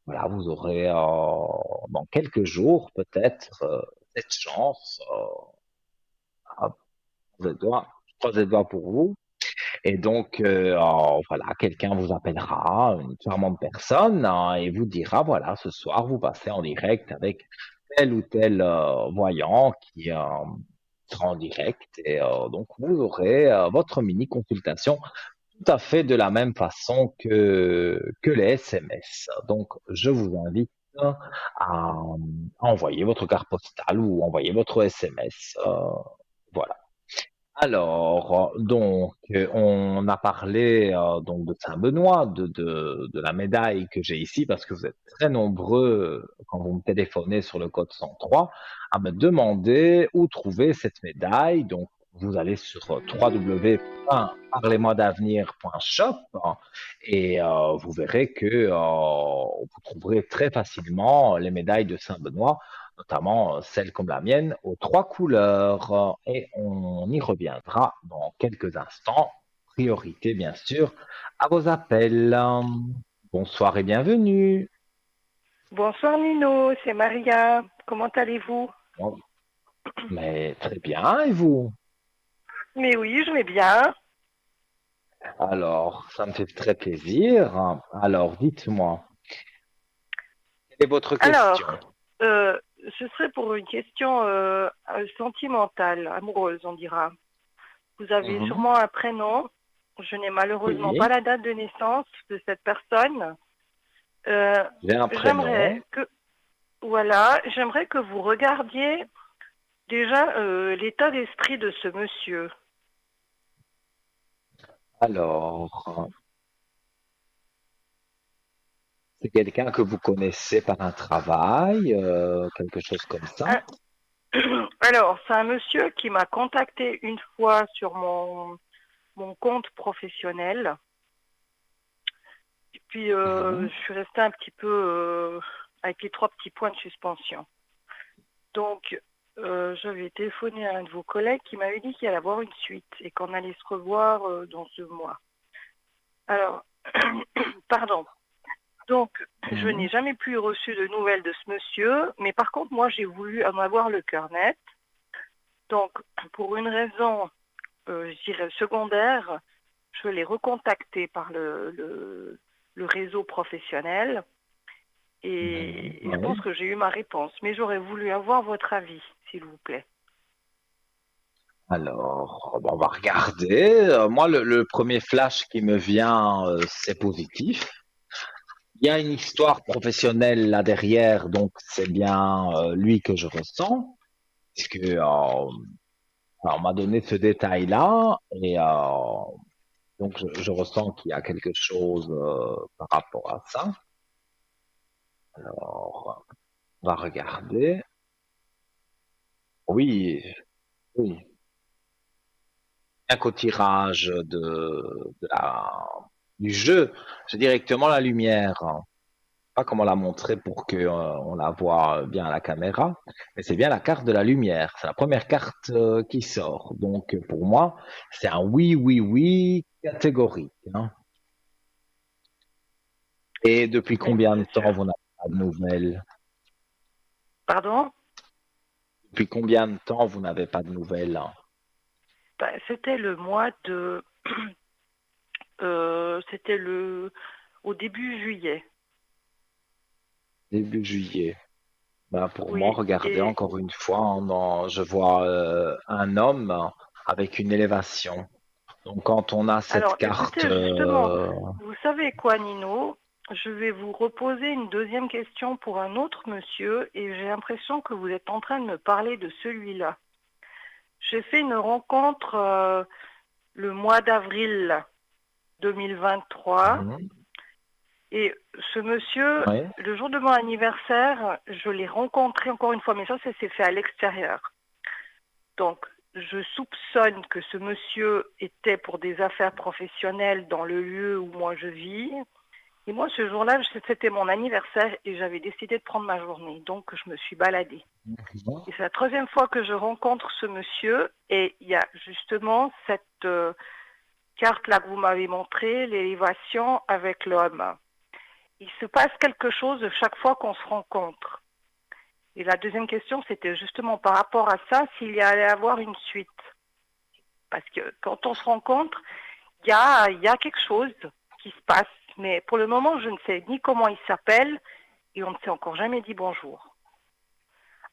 voilà, vous aurez dans quelques jours peut-être cette chance. À je croise les doigts pour vous. Et donc, voilà, quelqu'un vous appellera, une charmante personne, hein, et vous dira, voilà, ce soir, vous passez en direct avec tel ou tel voyant qui sera en direct. Et donc, vous aurez votre mini consultation tout à fait de la même façon que les SMS. Donc, je vous invite à envoyer votre carte postale ou envoyer votre SMS. Voilà. Alors, donc, on a parlé donc de Saint-Benoît, de la médaille que j'ai ici, parce que vous êtes très nombreux quand vous me téléphonez sur le code 103 à me demander où trouver cette médaille. Donc, vous allez sur www.parlez-moi-d'avenir.shop et vous verrez que vous trouverez très facilement les médailles de Saint-Benoît, notamment celle comme la mienne, aux trois couleurs. Et on y reviendra dans quelques instants. Priorité, bien sûr, à vos appels. Bonsoir et bienvenue. Bonsoir Nino, c'est Maria. Comment allez-vous? Bon, mais très bien, et vous? Mais oui, je vais bien. Alors, ça me fait très plaisir. Alors, dites-moi, quelle est votre question? Alors, ce serait pour une question sentimentale, amoureuse, on dira. Vous avez Mhm. sûrement un prénom. Je n'ai malheureusement pas Oui, la date de naissance de cette personne. Euh, j'ai un prénom. j'aimerais que, voilà, j'aimerais que vous regardiez déjà l'état d'esprit de ce monsieur. Alors, c'est quelqu'un que vous connaissez par un travail, quelque chose comme ça? Ah, alors, c'est un monsieur qui m'a contacté une fois sur mon compte professionnel. Et puis, Mhm. je suis restée un petit peu avec les trois petits points de suspension. Donc, j'avais téléphoné à un de vos collègues qui m'avait dit qu'il allait avoir une suite et qu'on allait se revoir dans ce mois. Alors, pardon. Donc, je n'ai Mhm. jamais plus reçu de nouvelles de ce monsieur, mais par contre, moi, j'ai voulu en avoir le cœur net. Donc, pour une raison, je dirais secondaire, je l'ai recontacté par le réseau professionnel Mhm. et je pense Oui. que j'ai eu ma réponse. Mais j'aurais voulu avoir votre avis, s'il vous plaît. Alors, bon, on va regarder. Moi, le premier flash qui me vient, c'est positif. Il y a une histoire professionnelle là derrière, donc c'est bien lui que je ressens, puisque on m'a donné ce détail-là, et donc je ressens qu'il y a quelque chose par rapport à ça. Alors, on va regarder. Oui, oui. Bien qu'au tirage du jeu, j'ai directement la lumière. Pas comment la montrer pour que on la voit bien à la caméra, mais c'est bien la carte de la lumière. C'est la première carte qui sort. Donc pour moi, c'est un oui, oui, oui catégorique, hein. Et depuis Mais combien de je- temps vous n'avez pas de nouvelles? Pardon? Depuis combien de temps vous n'avez pas de nouvelles, hein? Ben, c'était le mois de... c'était au début juillet. Début juillet. Ben, pour moi, Oui, regardez et encore une fois, hein, je vois un homme avec une élévation. Donc quand on a cette alors, carte, écoutez, justement, vous savez quoi, Nino? Je vais vous reposer une deuxième question pour un autre monsieur et j'ai l'impression que vous êtes en train de me parler de celui-là. J'ai fait une rencontre le mois d'avril 2023 mhm, et ce monsieur, oui, le jour de mon anniversaire, je l'ai rencontré encore une fois, mais ça s'est fait à l'extérieur. Donc, je soupçonne que ce monsieur était pour des affaires professionnelles dans le lieu où moi je vis. Et moi, ce jour-là, c'était mon anniversaire et j'avais décidé de prendre ma journée. Donc, je me suis baladée. mhm. Et c'est la troisième fois que je rencontre ce monsieur et il y a justement cette carte-là que vous m'avez montrée, l'élévation avec l'homme. Il se passe quelque chose chaque fois qu'on se rencontre. Et la deuxième question, c'était justement par rapport à ça, s'il y allait avoir une suite. Parce que quand on se rencontre, il y a quelque chose qui se passe. Mais pour le moment, je ne sais ni comment il s'appelle et on ne s'est encore jamais dit bonjour.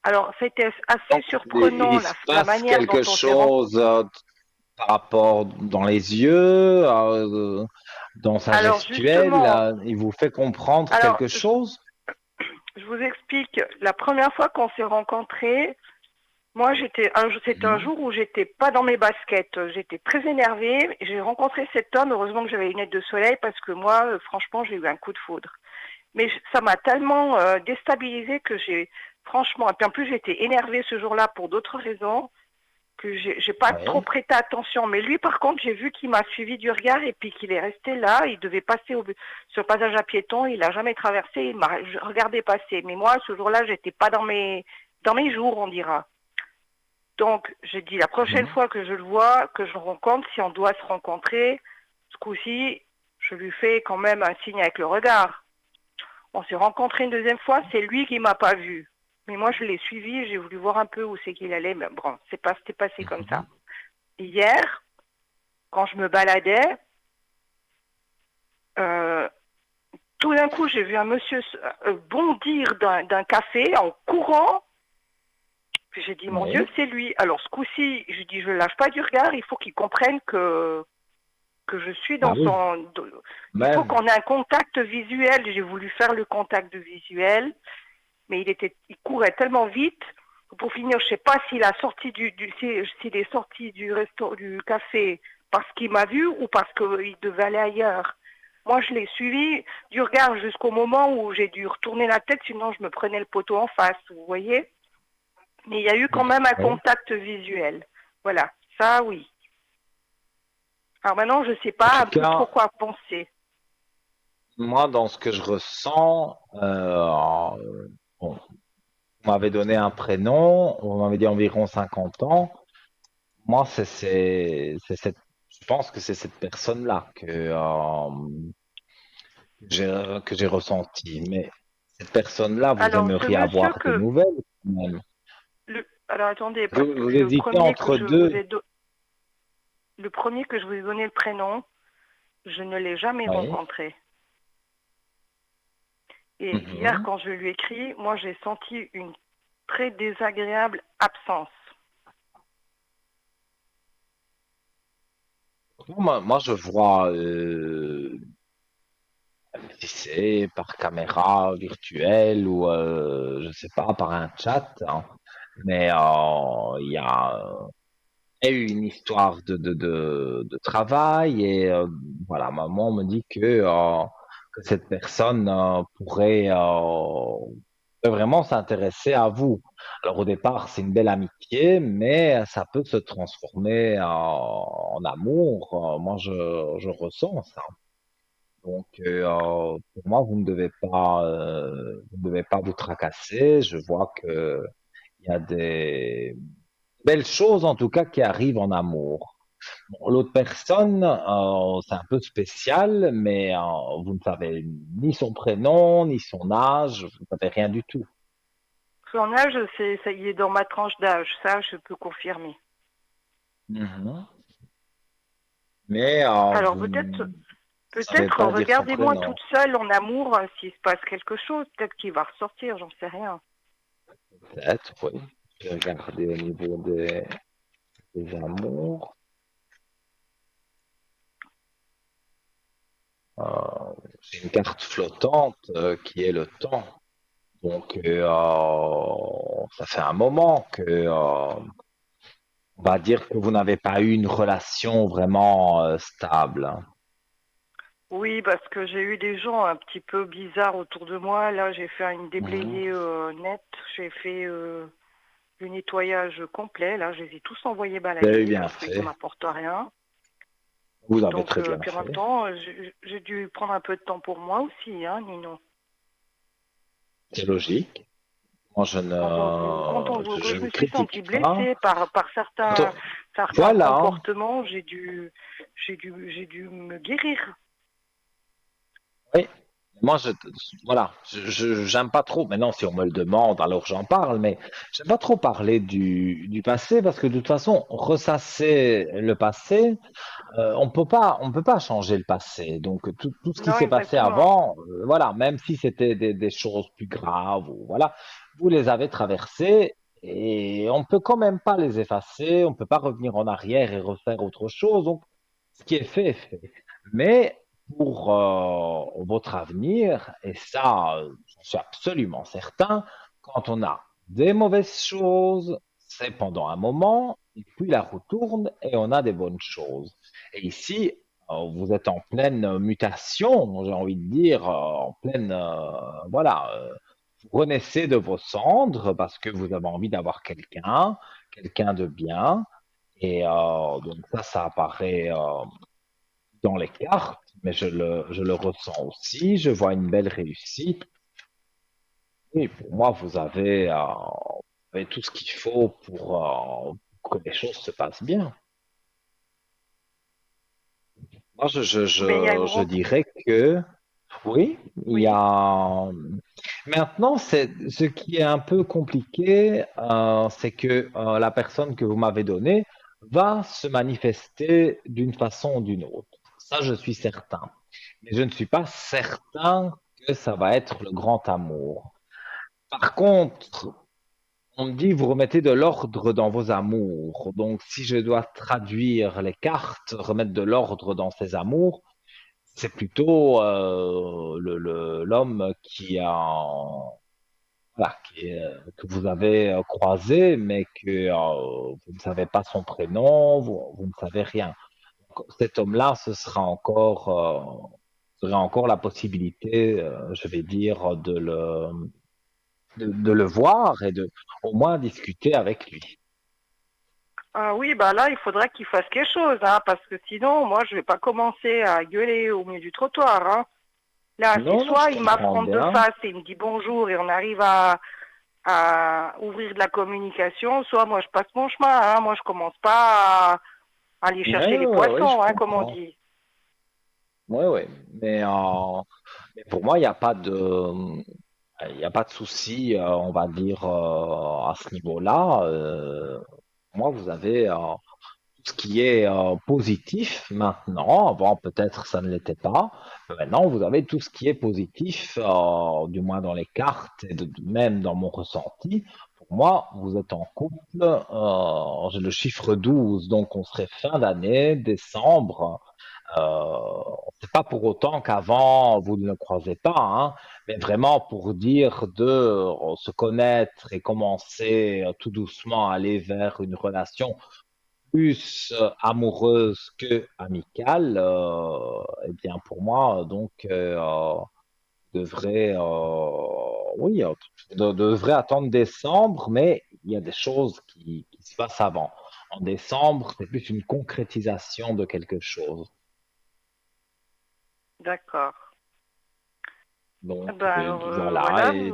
Alors, c'était assez Donc surprenant il se la passe manière dont quelque on s'est rencontrés. chose par rapport dans les yeux, dans sa Alors gestuelle, justement, il vous fait comprendre alors quelque chose? je vous explique, la première fois qu'on s'est rencontrés, moi c'était un Mhm. jour où j'étais pas dans mes baskets, j'étais très énervée, j'ai rencontré cet homme, heureusement que j'avais une lunettes de soleil parce que moi, franchement, j'ai eu un coup de foudre. Mais ça m'a tellement déstabilisée que franchement, et puis en plus j'étais énervée ce jour-là pour d'autres raisons, que j'ai pas trop Oui. prêté attention. Mais lui, par contre, j'ai vu qu'il m'a suivi du regard et puis qu'il est resté là. Il devait passer sur le passage à piéton. Il a jamais traversé. Il m'a regardé passer. Mais moi, ce jour-là, j'étais pas dans mes jours, on dira. Donc, j'ai dit la prochaine Mhm. fois que je le vois, que je le rencontre, si on doit se rencontrer, ce coup-ci, je lui fais quand même un signe avec le regard. On s'est rencontrés une deuxième fois, c'est lui qui m'a pas vu. Mais moi, je l'ai suivi, j'ai voulu voir un peu où c'est qu'il allait, mais bon, c'était passé comme ça. Mhm. Hier, quand je me baladais, euh, tout d'un coup, j'ai vu un monsieur bondir d'un café en courant. Puis j'ai dit, mon Dieu, Oui. c'est lui. Alors, ce coup-ci, je dis, je ne lâche pas du regard, il faut qu'il comprenne que je suis Ah dans oui. son... Il faut Même. qu'on ait un contact visuel. J'ai voulu faire le contact visuel, mais il courait tellement vite. Pour finir, je ne sais pas s'il a sorti s'il est sorti du du café parce qu'il m'a vu ou parce qu'il devait aller ailleurs. Moi, je l'ai suivi du regard jusqu'au moment où j'ai dû retourner la tête, sinon je me prenais le poteau en face, vous voyez. Mais il y a eu quand même un Oui. contact visuel. Voilà, ça oui. Alors maintenant, je ne sais En pas tout un peu trop cas, quoi penser. moi, dans ce que je ressens, bon, vous m'avez donné un prénom, vous m'avez dit environ 50 ans. Moi, je pense que c'est cette personne-là que j'ai ressenti. Mais cette personne-là, vous Alors, ce aimeriez monsieur avoir des que... nouvelles quand même. alors attendez, parce que Vous hésitez entre deux. le premier que je vous ai donné le prénom, je ne l'ai jamais Oui. rencontré. Et hier, Mhm. quand je lui ai écrit, moi j'ai senti une très désagréable absence. Moi, je vois si c'est par caméra virtuelle ou je sais pas par un chat, hein. Mais il y a eu une histoire de travail et voilà, maman me dit que cette personne pourrait vraiment s'intéresser à vous. Alors au départ, c'est une belle amitié, mais ça peut se transformer en amour. Moi, je ressens ça. Donc, pour moi, vous ne devez pas vous tracasser. Je vois que il y a des belles choses, en tout cas, qui arrivent en amour. Bon, l'autre personne, c'est un peu spécial, mais vous ne savez ni son prénom, ni son âge, vous ne savez rien du tout. Son âge, il est dans ma tranche d'âge, ça je peux confirmer. Mhm. Mais Alors vous ne savez peut-être pas dire son regardez-moi prénom. toute seule en amour s'il se passe quelque chose, peut-être qu'il va ressortir, j'en sais rien. Peut-être, oui. Je vais regarder au niveau des amours. J'ai une carte flottante qui est le temps. Donc, ça fait un moment on va dire que vous n'avez pas eu une relation vraiment stable. Oui, parce que j'ai eu des gens un petit peu bizarres autour de moi. Là, j'ai fait une Mhm. déblayée nette, j'ai fait le nettoyage complet. Là, je les ai tous envoyés Vous avez balader bien parce qu'ils fait. m'apportent rien. Vous avez Donc, très bien puis en même fait. temps, j'ai dû prendre un peu de temps pour moi aussi, hein, Nino. C'est logique. Moi, Que je je ne me suis critique sentie pas. blessée par certains Voilà. comportements, j'ai dû me guérir. Oui. Moi, voilà, j'aime pas trop. Maintenant, si on me le demande, alors j'en parle, mais j'aime pas trop parler du passé parce que de toute façon, ressasser le passé, on peut pas changer le passé. Donc, tout ce qui Non, s'est passé exactement. avant, voilà, même si c'était des choses plus graves, ou voilà, vous les avez traversées et on peut quand même pas les effacer, on peut pas revenir en arrière et refaire autre chose. Donc, ce qui est fait est fait. Mais pour votre avenir, et ça, je suis absolument certain, quand on a des mauvaises choses, c'est pendant un moment, et puis la roue tourne et on a des bonnes choses. Et ici, vous êtes en pleine mutation, j'ai envie de dire, en pleine, voilà, vous renaissez de vos cendres parce que vous avez envie d'avoir quelqu'un de bien. Et donc ça apparaît dans les cartes, mais je le ressens aussi. Je vois une belle réussite. Oui, pour moi, vous avez tout ce qu'il faut pour que les choses se passent bien. Moi, Mais il y a une je rencontre. dirais que oui, il y Oui. a. Maintenant, c'est ce qui est un peu compliqué, c'est que la personne que vous m'avez donnée va se manifester d'une façon ou d'une autre. Ça, je suis certain. Mais je ne suis pas certain que ça va être le grand amour. Par contre, on me dit, vous remettez de l'ordre dans vos amours. Donc, si je dois traduire les cartes, remettre de l'ordre dans ses amours, c'est plutôt l'homme qui a, voilà, que vous avez croisé, mais que vous ne savez pas son prénom, vous ne savez rien. Donc, cet homme-là, ce sera encore, serait encore la possibilité, je vais dire, de le voir et de au moins discuter avec lui. Ah oui, bah là, il faudrait qu'il fasse quelque chose, hein, parce que sinon, moi, je vais pas commencer à gueuler au milieu du trottoir, hein. Là, c'est Non, non, je soit il comprends m'affronte de bien. face et il me dit bonjour et on arrive à ouvrir de la communication, soit moi, je passe mon chemin, hein. Moi, je commence pas à aller Oui, chercher les je poissons, hein, comme on comprends. dit. Oui, oui. Mais pour moi, il n'y a pas de souci, on va dire, à ce niveau-là. Moi, vous avez tout ce qui est positif maintenant. Avant, peut-être ça ne l'était pas. Mais maintenant, vous avez tout ce qui est positif, du moins dans les cartes et même dans mon ressenti. Pour moi, vous êtes en couple. J'ai le chiffre 12, donc on serait fin d'année, décembre. C'est pas pour autant qu'avant vous ne le croisez pas, hein, mais vraiment pour dire de se connaître et commencer tout doucement à aller vers une relation plus amoureuse que amicale. Eh bien pour moi, donc devrait, oui, devrait attendre décembre, mais il y a des choses qui se passent avant. En décembre, c'est plus une concrétisation de quelque chose. D'accord. Donc Ben alors, voilà, voilà, et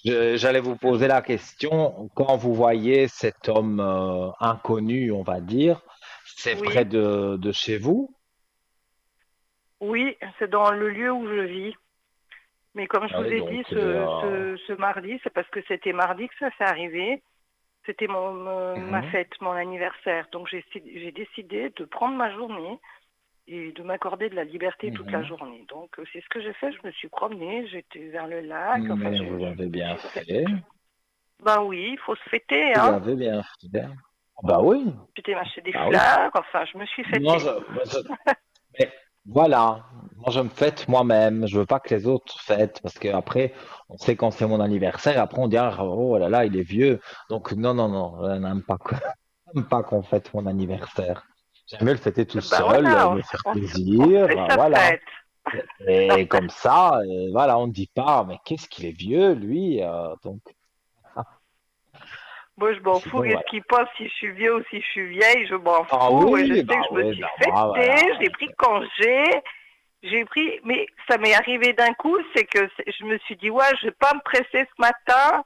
j'allais vous poser la question, quand vous voyez cet homme inconnu, on va dire, c'est près oui, de chez vous? oui, c'est dans le lieu où je vis. Mais comme je vous Oui, ai dit, donc ce mardi, c'est parce que c'était mardi que ça s'est arrivé. C'était ma mhm, fête, mon anniversaire. Donc j'ai décidé de prendre ma journée et de m'accorder de la liberté toute la mhm. journée. Donc c'est ce que j'ai fait. Je me suis promenée, j'étais vers le lac. Enfin, Mais vous avez bien j'ai fait. fait, Ben oui, il faut se fêter, vous hein. avez bien fait. Ah bah oui, J'étais m'acheter des bah oui. fleurs. Enfin, je me suis Non, fêtée. mais voilà, moi je me fête moi-même, je veux pas que les autres fêtent, parce qu'après, on sait quand c'est mon anniversaire, après on dit, ah, oh là là, il est vieux. Donc non, non, non, je n'aime pas, j'aime pas qu'on fête mon anniversaire. J'aime mieux le fêter tout Ben seul, voilà, me faire on se plaisir, fait sa voilà. fête. Et comme ça, voilà, on ne dit pas, mais qu'est-ce qu'il est vieux, lui. Donc, ah, Moi, je m'en fous. sinon, Qu'est-ce voilà. qu'il pense si je suis vieux ou si je suis vieille? Je m'en Ah fous. Ouais, je oui, sais que je me bah suis moi, fêtée. voilà. J'ai pris congé. J'ai pris, mais ça m'est arrivé d'un coup, c'est que je me suis dit, ouais, je vais pas me presser ce matin.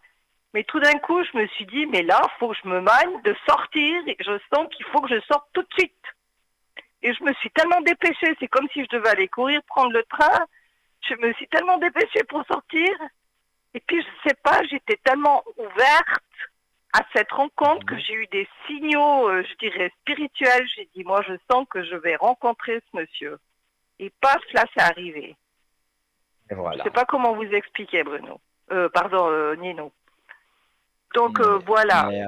Mais tout d'un coup, je me suis dit, mais là, faut que je me magne de sortir. Et je sens qu'il faut que je sorte tout de suite. Et je me suis tellement dépêchée. C'est comme si je devais aller courir, prendre le train. Je me suis tellement dépêchée pour sortir. Et puis, je sais pas, j'étais tellement ouverte à cette rencontre que Mhm. j'ai eu des signaux, je dirais, spirituels. J'ai dit, moi, je sens que je vais rencontrer ce monsieur. Et paf, là, c'est arrivé. Et Je sais voilà. pas comment vous expliquer, Bruno. Pardon, Nino. Donc Mais, voilà. mais,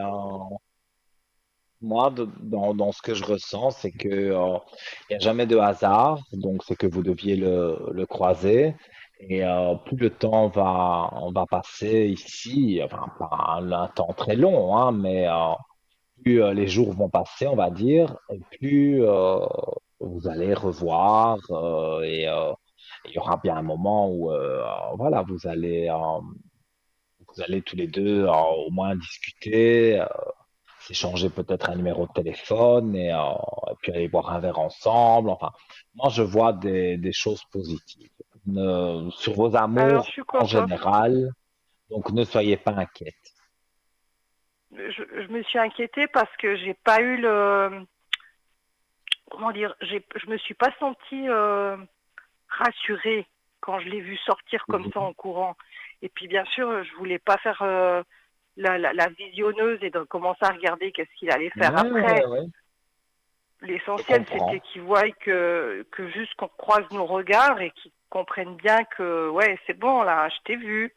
moi, dans ce que je ressens, c'est que il n'y a jamais de hasard, donc c'est que vous deviez le croiser. Et plus le temps va passer ici, enfin pas un temps très long, hein, mais plus les jours vont passer, on va dire, et plus vous allez revoir et il y aura bien un moment où voilà, vous allez tous les deux au moins discuter, s'échanger peut-être un numéro de téléphone et puis aller boire un verre ensemble. Enfin, moi, je vois des choses positives sur vos Alors je amours suis en contente. général, donc ne soyez pas inquiets. Je me suis inquiétée parce que j'ai pas eu le, comment dire, je me suis pas sentie rassurée quand je l'ai vu sortir comme ça Mhm. en courant. Et puis bien sûr, je voulais pas faire la visionneuse et de commencer à regarder qu'est-ce qu'il allait faire Ouais, après. ouais, ouais, je L'essentiel, c'était comprends. qu'ils voient que juste qu'on croise nos regards et qu'ils comprennent bien que, ouais, c'est bon, là, je t'ai vu.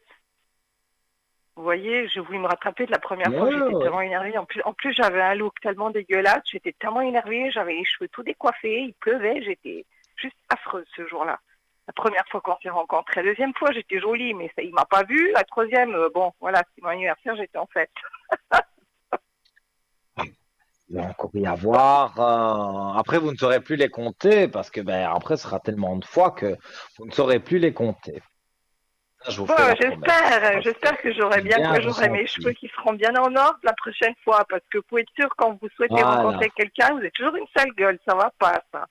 Vous voyez, j'ai voulu me rattraper de la première Ouais, fois, j'étais ouais, tellement énervée. En plus, j'avais un look tellement dégueulasse, j'étais tellement énervée, j'avais les cheveux tout décoiffés, il pleuvait, j'étais juste affreuse ce jour-là. La première fois qu'on s'est rencontrés. La deuxième fois, j'étais jolie, mais ça, il m'a pas vue. La troisième, bon, voilà, c'est mon anniversaire, j'étais en fête. il va encore y avoir. Après, vous ne saurez plus les compter parce que ben, après, ce sera tellement de fois que vous ne saurez plus les compter. Ça, je vous Bon, fais la promesse j'espère, parce que j'espère que j'aurai j'ai bien bien quoi, j'aurai mes cheveux ressenti. qui seront bien en ordre la prochaine fois, parce que pour être sûr, quand vous souhaitez Voilà. rencontrer quelqu'un, vous êtes toujours une sale gueule, ça va pas, ça.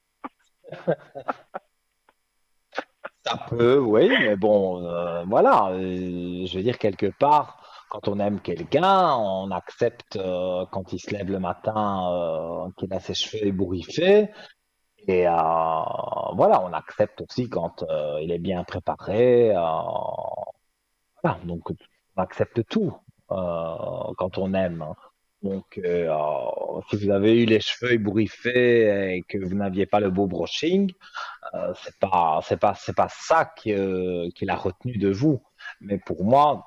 Ça peut, oui, mais bon, voilà. Je veux dire, quelque part, quand on aime quelqu'un, on accepte quand il se lève le matin qu'il a ses cheveux ébouriffés. Et voilà, on accepte aussi quand il est bien préparé. Voilà, donc on accepte tout quand on aime. Donc, si vous avez eu les cheveux ébouriffés et que vous n'aviez pas le beau brushing, c'est pas ça qu'il a retenu de vous. Mais pour moi,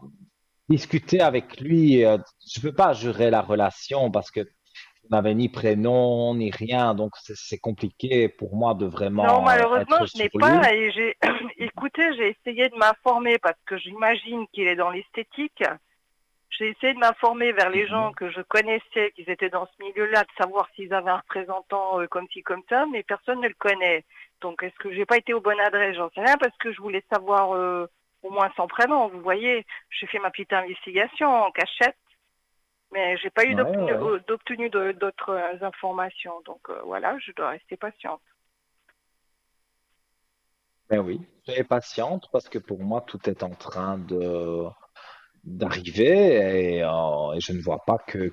discuter avec lui, je peux pas jurer la relation parce que vous n'avez ni prénom ni rien, donc c'est compliqué pour moi de Non, vraiment malheureusement, être je n'ai sur lui. pas, et j'ai, écoutez, j'ai essayé de m'informer, parce que j'imagine qu'il est dans l'esthétique. J'ai essayé de m'informer vers les gens Mhm. que je connaissais, qui étaient dans ce milieu-là, de savoir s'ils avaient un représentant comme ci, comme ça, mais personne ne le connaît. Donc, est-ce que j'ai pas été aux bonnes adresses? J'en sais rien, parce que je voulais savoir au moins son prénom. Vous voyez, j'ai fait ma petite investigation en cachette, mais j'ai pas eu Ouais, ouais. d'obtenu d'autres informations. Donc voilà, je dois rester patiente. Ben oui, soyez patiente parce que pour moi, tout est en train de d'arriver et je ne vois pas que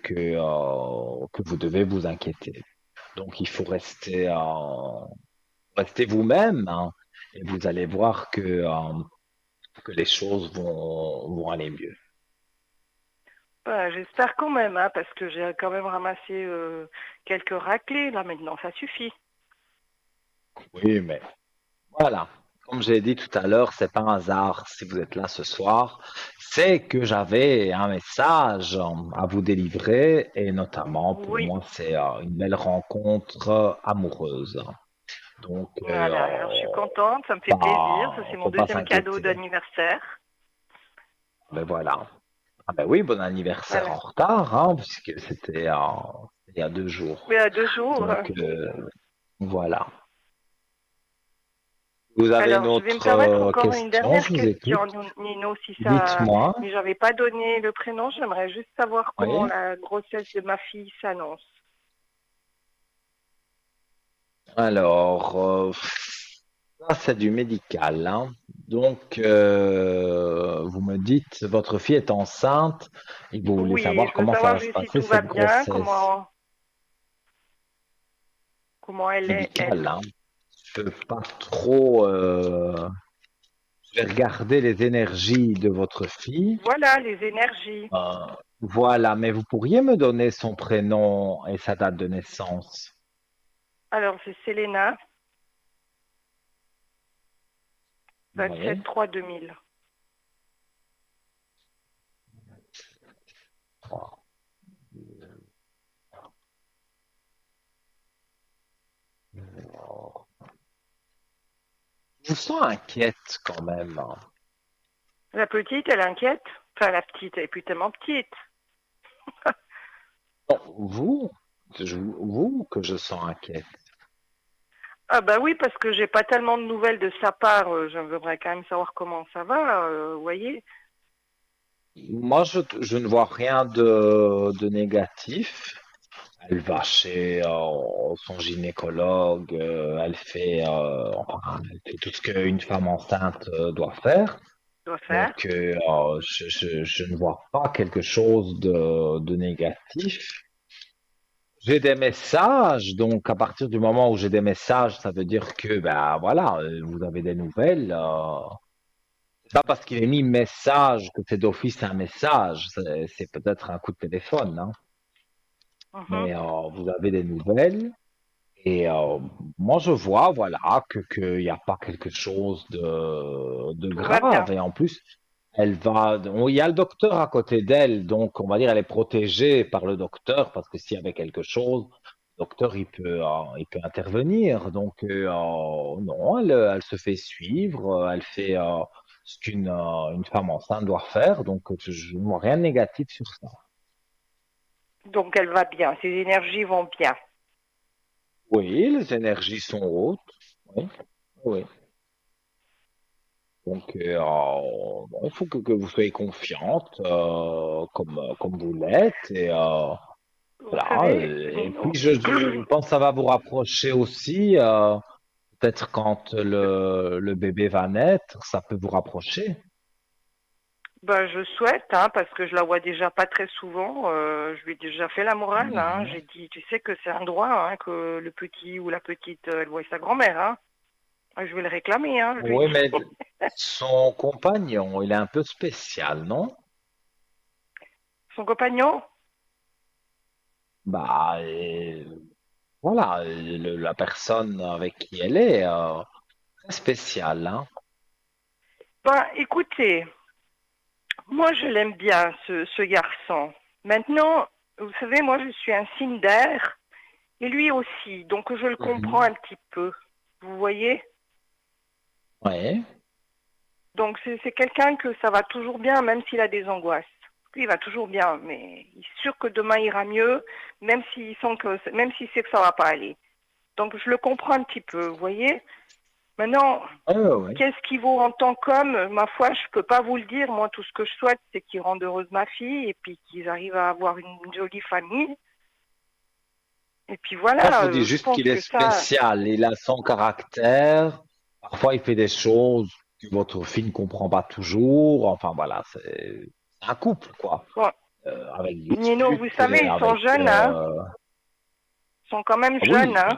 vous devez vous inquiéter. Donc, il faut rester vous-même hein, et vous allez voir que les choses vont aller mieux. J'espère quand même, hein, parce que j'ai quand même ramassé quelques raclés. Là, maintenant, ça suffit. Oui, mais voilà. Comme j'ai dit tout à l'heure, c'est pas un hasard si vous êtes là ce soir. C'est que j'avais un message à vous délivrer et notamment pour Oui, moi, c'est une belle rencontre amoureuse. Donc, voilà. Alors, je suis contente, ça me fait plaisir. Ça, c'est mon faut pas deuxième cadeau s'inquiéter. d'anniversaire. Ben voilà. Ah ben oui, bon anniversaire Voilà. en retard, hein, puisque c'était il y a 2 jours. Mais à 2 jours. Donc voilà. Vous avez une Alors, je vais me autre permettre encore une question, dernière je vous question, écoute. Nino, si ça. Dites-moi. Mais j'avais pas donné le prénom. J'aimerais juste savoir comment Oui. la grossesse de ma fille s'annonce. Alors, ça c'est du médical, hein. Donc, vous me dites, votre fille est enceinte et vous voulez Oui, savoir je veux comment ça savoir va se juste si passer tout va cette bien, grossesse comment elle est, médicale, elle. hein. Je peux pas trop. Je vais regarder les énergies de votre fille. Voilà, les énergies. Euh, voilà, mais vous pourriez me donner son prénom et sa date de naissance? Alors, c'est Selena, Oui. 27-3-2000. Je me sens inquiète quand même, hein. La petite, elle inquiète. Enfin, la petite, elle est plus tellement petite. Non, vous que je sens inquiète. Ah bah oui, parce que j'ai pas tellement de nouvelles de sa part. J'aimerais quand même savoir comment ça va, vous voyez. Moi, je ne vois rien de négatif. Elle va chez son gynécologue, enfin, elle fait tout ce qu'une femme enceinte doit faire. Doit faire. Donc, je ne vois pas quelque chose de négatif. J'ai des messages, donc à partir du moment où j'ai des messages, ça veut dire que, ben voilà, vous avez des nouvelles. C'est pas parce qu'il est mis message que c'est d'office un message. C'est peut-être un coup de téléphone, hein. Mhm. Mais vous avez des nouvelles. Et moi, je vois, voilà, qu'il n'y a pas quelque chose de Tout va bien. grave. Et en plus, il y a le docteur à côté d'elle, donc on va dire elle est protégée par le docteur parce que s'il y avait quelque chose, le docteur il peut intervenir. Donc non, elle se fait suivre, elle fait ce une femme enceinte doit faire. Donc je ne vois rien de négatif sur ça. Donc elle va bien. Ses énergies vont bien. Oui, les énergies sont hautes. Oui, oui. Donc, bon, il faut que vous soyez confiante, comme vous l'êtes. Et Vous voilà. savez, Et puis, je pense que ça va vous rapprocher aussi. Peut-être quand le bébé va naître, ça peut vous rapprocher. ben, je souhaite, hein, parce que je la vois déjà pas très souvent. Je lui ai déjà fait la morale, hein. Mhm. J'ai dit, tu sais que c'est un droit, hein, que le petit ou la petite, elle voie sa grand-mère, hein. Ah, je vais le réclamer, hein, je lui ai Oui, dit. mais son compagnon, il est un peu spécial, non? Son compagnon? Bah, voilà, la personne avec qui elle est, très spéciale, hein. Ben, écoutez, moi je l'aime bien, ce garçon. Maintenant, vous savez, moi je suis un signe d'air, et lui aussi, donc je le comprends Mhm. un petit peu. Vous voyez? Ouais. Donc c'est quelqu'un que ça va toujours bien, même s'il a des angoisses. Lui, il va toujours bien, mais il est sûr que demain ira mieux, même s'il sait que ça va pas aller. Donc je le comprends un petit peu, vous voyez. Maintenant, Ouais, ouais, ouais. qu'est-ce qu'il vaut en tant qu'homme? Ma foi, je peux pas vous le dire. Moi, tout ce que je souhaite, c'est qu'il rende heureuse ma fille et puis qu'ils arrivent à avoir une jolie famille. Et puis Moi, je voilà, vous dis je juste pense qu'il est que ça, spécial. Il a son caractère. Parfois, il fait des choses que votre fille ne comprend pas toujours. Enfin, voilà, c'est un couple, quoi. bon, Avec Nino, vous disputes, savez, ils sont avec... jeunes, hein. Ils sont quand même ah jeunes, oui, hein.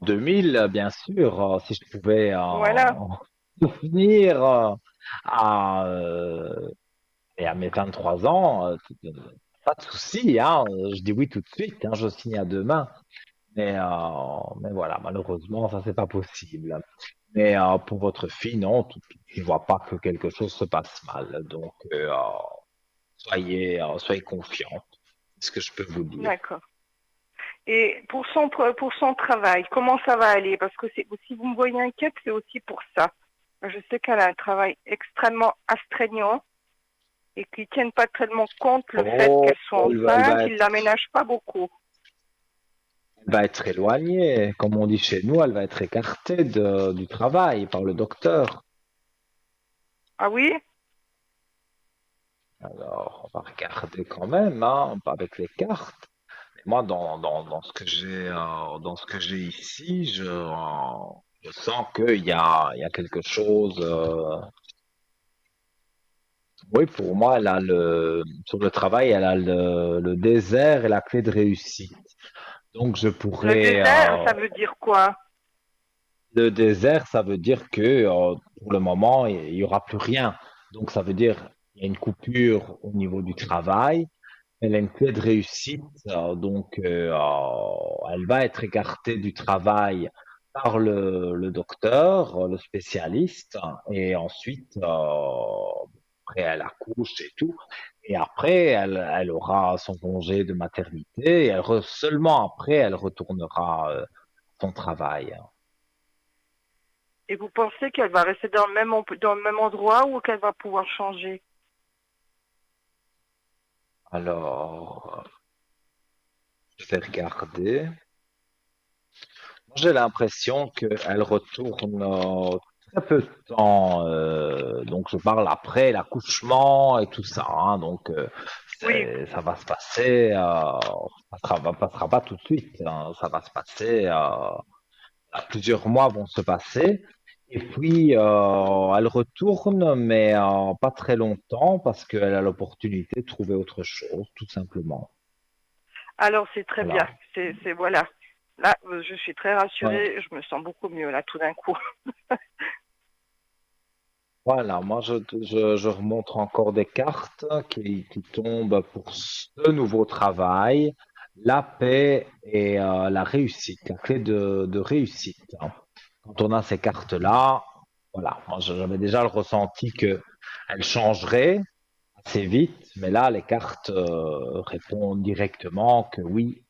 2000, bien sûr, si je pouvais Voilà. en souvenir à, euh, et à mes 23 ans, pas de souci, hein, je dis oui tout de suite, hein, je signe à deux mains. Mais voilà, malheureusement, ça, c'est pas possible. Mais pour votre fille, non, tu ne vois pas que quelque chose se passe mal. Donc, soyez confiante. C'est ce que je peux vous dire. D'accord. Et pour son travail, comment ça va aller? Parce que si vous me voyez inquiète, c'est aussi pour ça. Je sais qu'elle a un travail extrêmement astreignant et qu'ils tiennent pas tellement compte le fait Oh, qu'elle soit enceinte, ils l'aménagent pas beaucoup. elle va être éloignée. Comme on dit chez nous, elle va être écartée du travail par le docteur. Ah oui? Alors, on va regarder quand même, hein, pas avec les cartes. Moi, dans ce que dans ce que j'ai ici, je sens il y a quelque chose. Oui, pour moi, sur le travail, elle a le désert et la clé de réussite. Donc, je Le pourrais. désert, ça veut dire quoi? Le désert, ça veut dire que pour le moment, il y aura plus rien. Donc, ça veut dire il y a une coupure au niveau du travail. Elle a une clé de réussite, donc elle va être écartée du travail par le docteur, le spécialiste, et ensuite, après elle accouche et tout, et après elle aura son congé de maternité, et seulement après elle retournera à son travail. Et vous pensez qu'elle va rester dans le même endroit ou qu'elle va pouvoir changer? Alors, je vais regarder. Moi, j'ai l'impression qu'elle retourne très peu de temps. Donc, je parle après l'accouchement et tout ça, hein. Donc, Oui, ça va se passer. Passera pas tout de suite, hein. Ça va se passer. Plusieurs mois vont se passer. Et puis, elle retourne, mais pas très longtemps parce qu'elle a l'opportunité de trouver autre chose, tout simplement. alors c'est très bien. Voilà. Voilà. Là, je suis très Ouais. rassurée. Je me sens beaucoup mieux là tout d'un coup. Voilà, moi je remontre encore des cartes qui tombent pour ce nouveau travail, la paix et la réussite, la clé de réussite, hein. Quand on a ces cartes-là, voilà, moi j'avais déjà le ressenti que elles changeraient assez vite, mais là les cartes répondent directement que oui,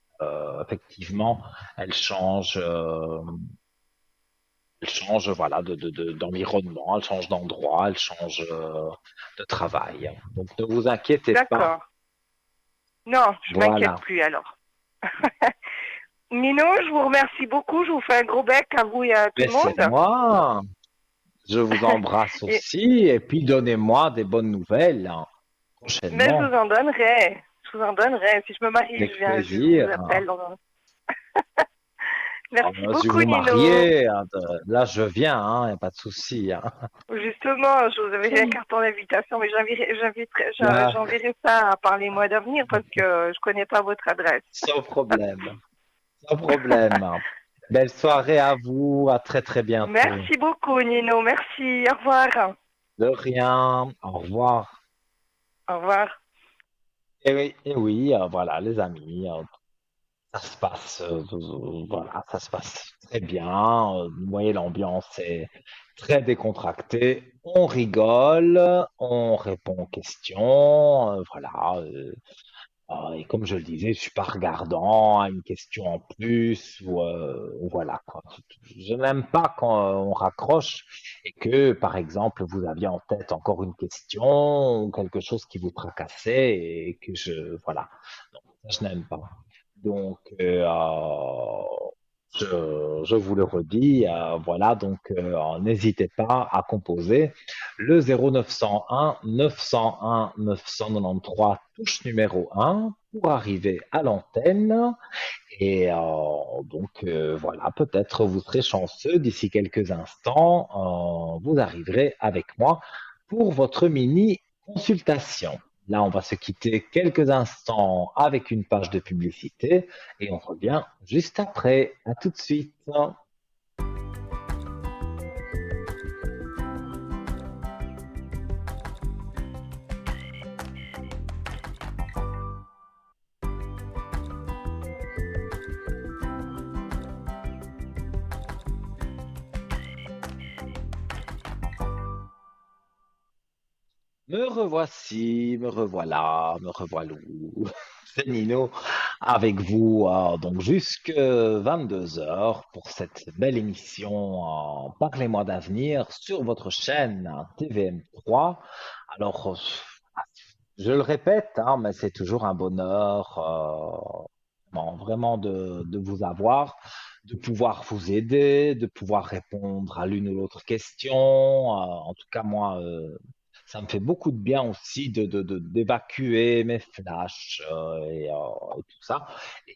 effectivement, elles changent. Elle change voilà, d'environnement, elle change d'endroit, elle change de travail. Donc ne vous inquiétez pas. D'accord. Non, je m'inquiète Voilà. plus alors. Nino, je vous remercie beaucoup. Je vous fais un gros bec à vous et à tout Mais le c'est monde. moi. Je vous embrasse Et, aussi. Et puis donnez-moi des bonnes nouvelles, hein, mais je prochainement. vous en donnerai. Je vous en donnerai. Si je me marie, Avec je vous plaisir, hein. appelle. Merci Si beaucoup, vous Nino. mariez, hein, là je viens, il n'y a pas de souci, hein. Justement, je vous avais un carton d'invitation, mais Là, j'enverrai ça par les mois d'avenir parce que je connais pas votre adresse. sans problème. Sans problème. Belle soirée à vous. À très très bientôt. Merci beaucoup, Nino. Merci. Au revoir. De rien. Au revoir. Au revoir. Et oui, voilà, les amis, ça se passe, voilà, ça se passe très bien. Vous voyez, l'ambiance est très décontractée. On rigole, on répond aux questions, voilà. Et comme je le disais, je suis pas regardant à une question en plus ou voilà quoi. Je n'aime pas quand on raccroche et que, par exemple, vous aviez en tête encore une question ou quelque chose qui vous tracassait et que voilà. Non, ça, je n'aime pas. Donc, je vous le redis, voilà, donc n'hésitez pas à composer le 0901 901 993 touche numéro 1 pour arriver à l'antenne. Et donc, voilà, peut-être vous serez chanceux d'ici quelques instants, vous arriverez avec moi pour votre mini consultation. Là, on va se quitter quelques instants avec une page de publicité et on revient juste après. À tout de suite. Me revoici, me revoilà, me revoilà. C'est Nino avec vous donc jusque 22 heures pour cette belle émission Parlez-moi d'avenir sur votre chaîne TVM3. Alors, je le répète, hein, mais c'est toujours un bonheur vraiment de vous avoir, de pouvoir vous aider, de pouvoir répondre à l'une ou l'autre question. En tout cas, moi, ça me fait beaucoup de bien aussi d'évacuer mes flashs et tout ça.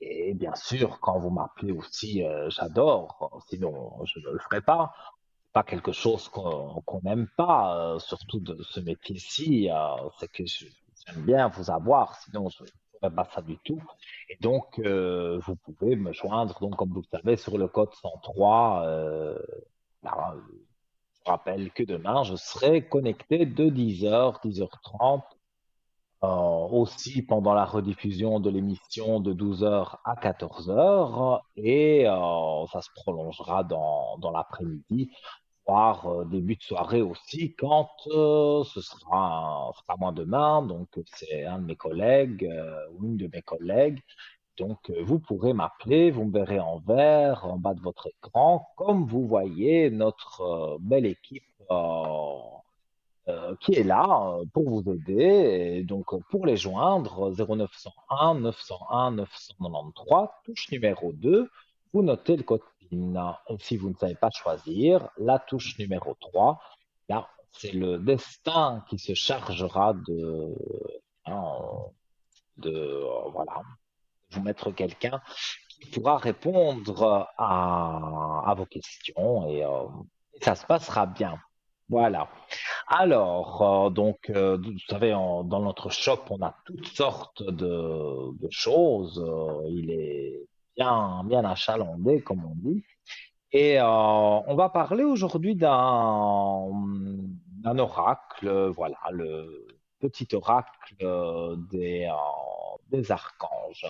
Et bien sûr, quand vous m'appelez aussi, j'adore. Sinon, je ne le ferai pas. Pas quelque chose qu'on n'aime pas, surtout de ce métier-ci. C'est que j'aime bien vous avoir. Sinon, je ne ferais pas ça du tout. Et donc, vous pouvez me joindre, donc, comme vous le savez, sur le code 103. Là, je rappelle que demain, je serai connecté de 10h, 10h30, aussi pendant la rediffusion de l'émission de 12h à 14h, et ça se prolongera dans l'après-midi, voire début de soirée aussi, quand ce sera moi demain, donc c'est un de mes collègues ou une de mes collègues Donc, vous pourrez m'appeler, vous me verrez en vert en bas de votre écran, comme vous voyez notre belle équipe qui est là pour vous aider. Et donc, pour les joindre, 0901 901 993, touche numéro 2, vous notez le code PIN. Et si vous ne savez pas choisir, la touche numéro 3, là, c'est le destin qui se chargera hein, voilà, vous mettre quelqu'un qui pourra répondre à vos questions et ça se passera bien. Voilà. Alors, vous savez, dans notre shop, on a toutes sortes de choses. Il est bien achalandé, comme on dit. Et on va parler aujourd'hui d'un oracle, voilà, le petit oracle des archanges.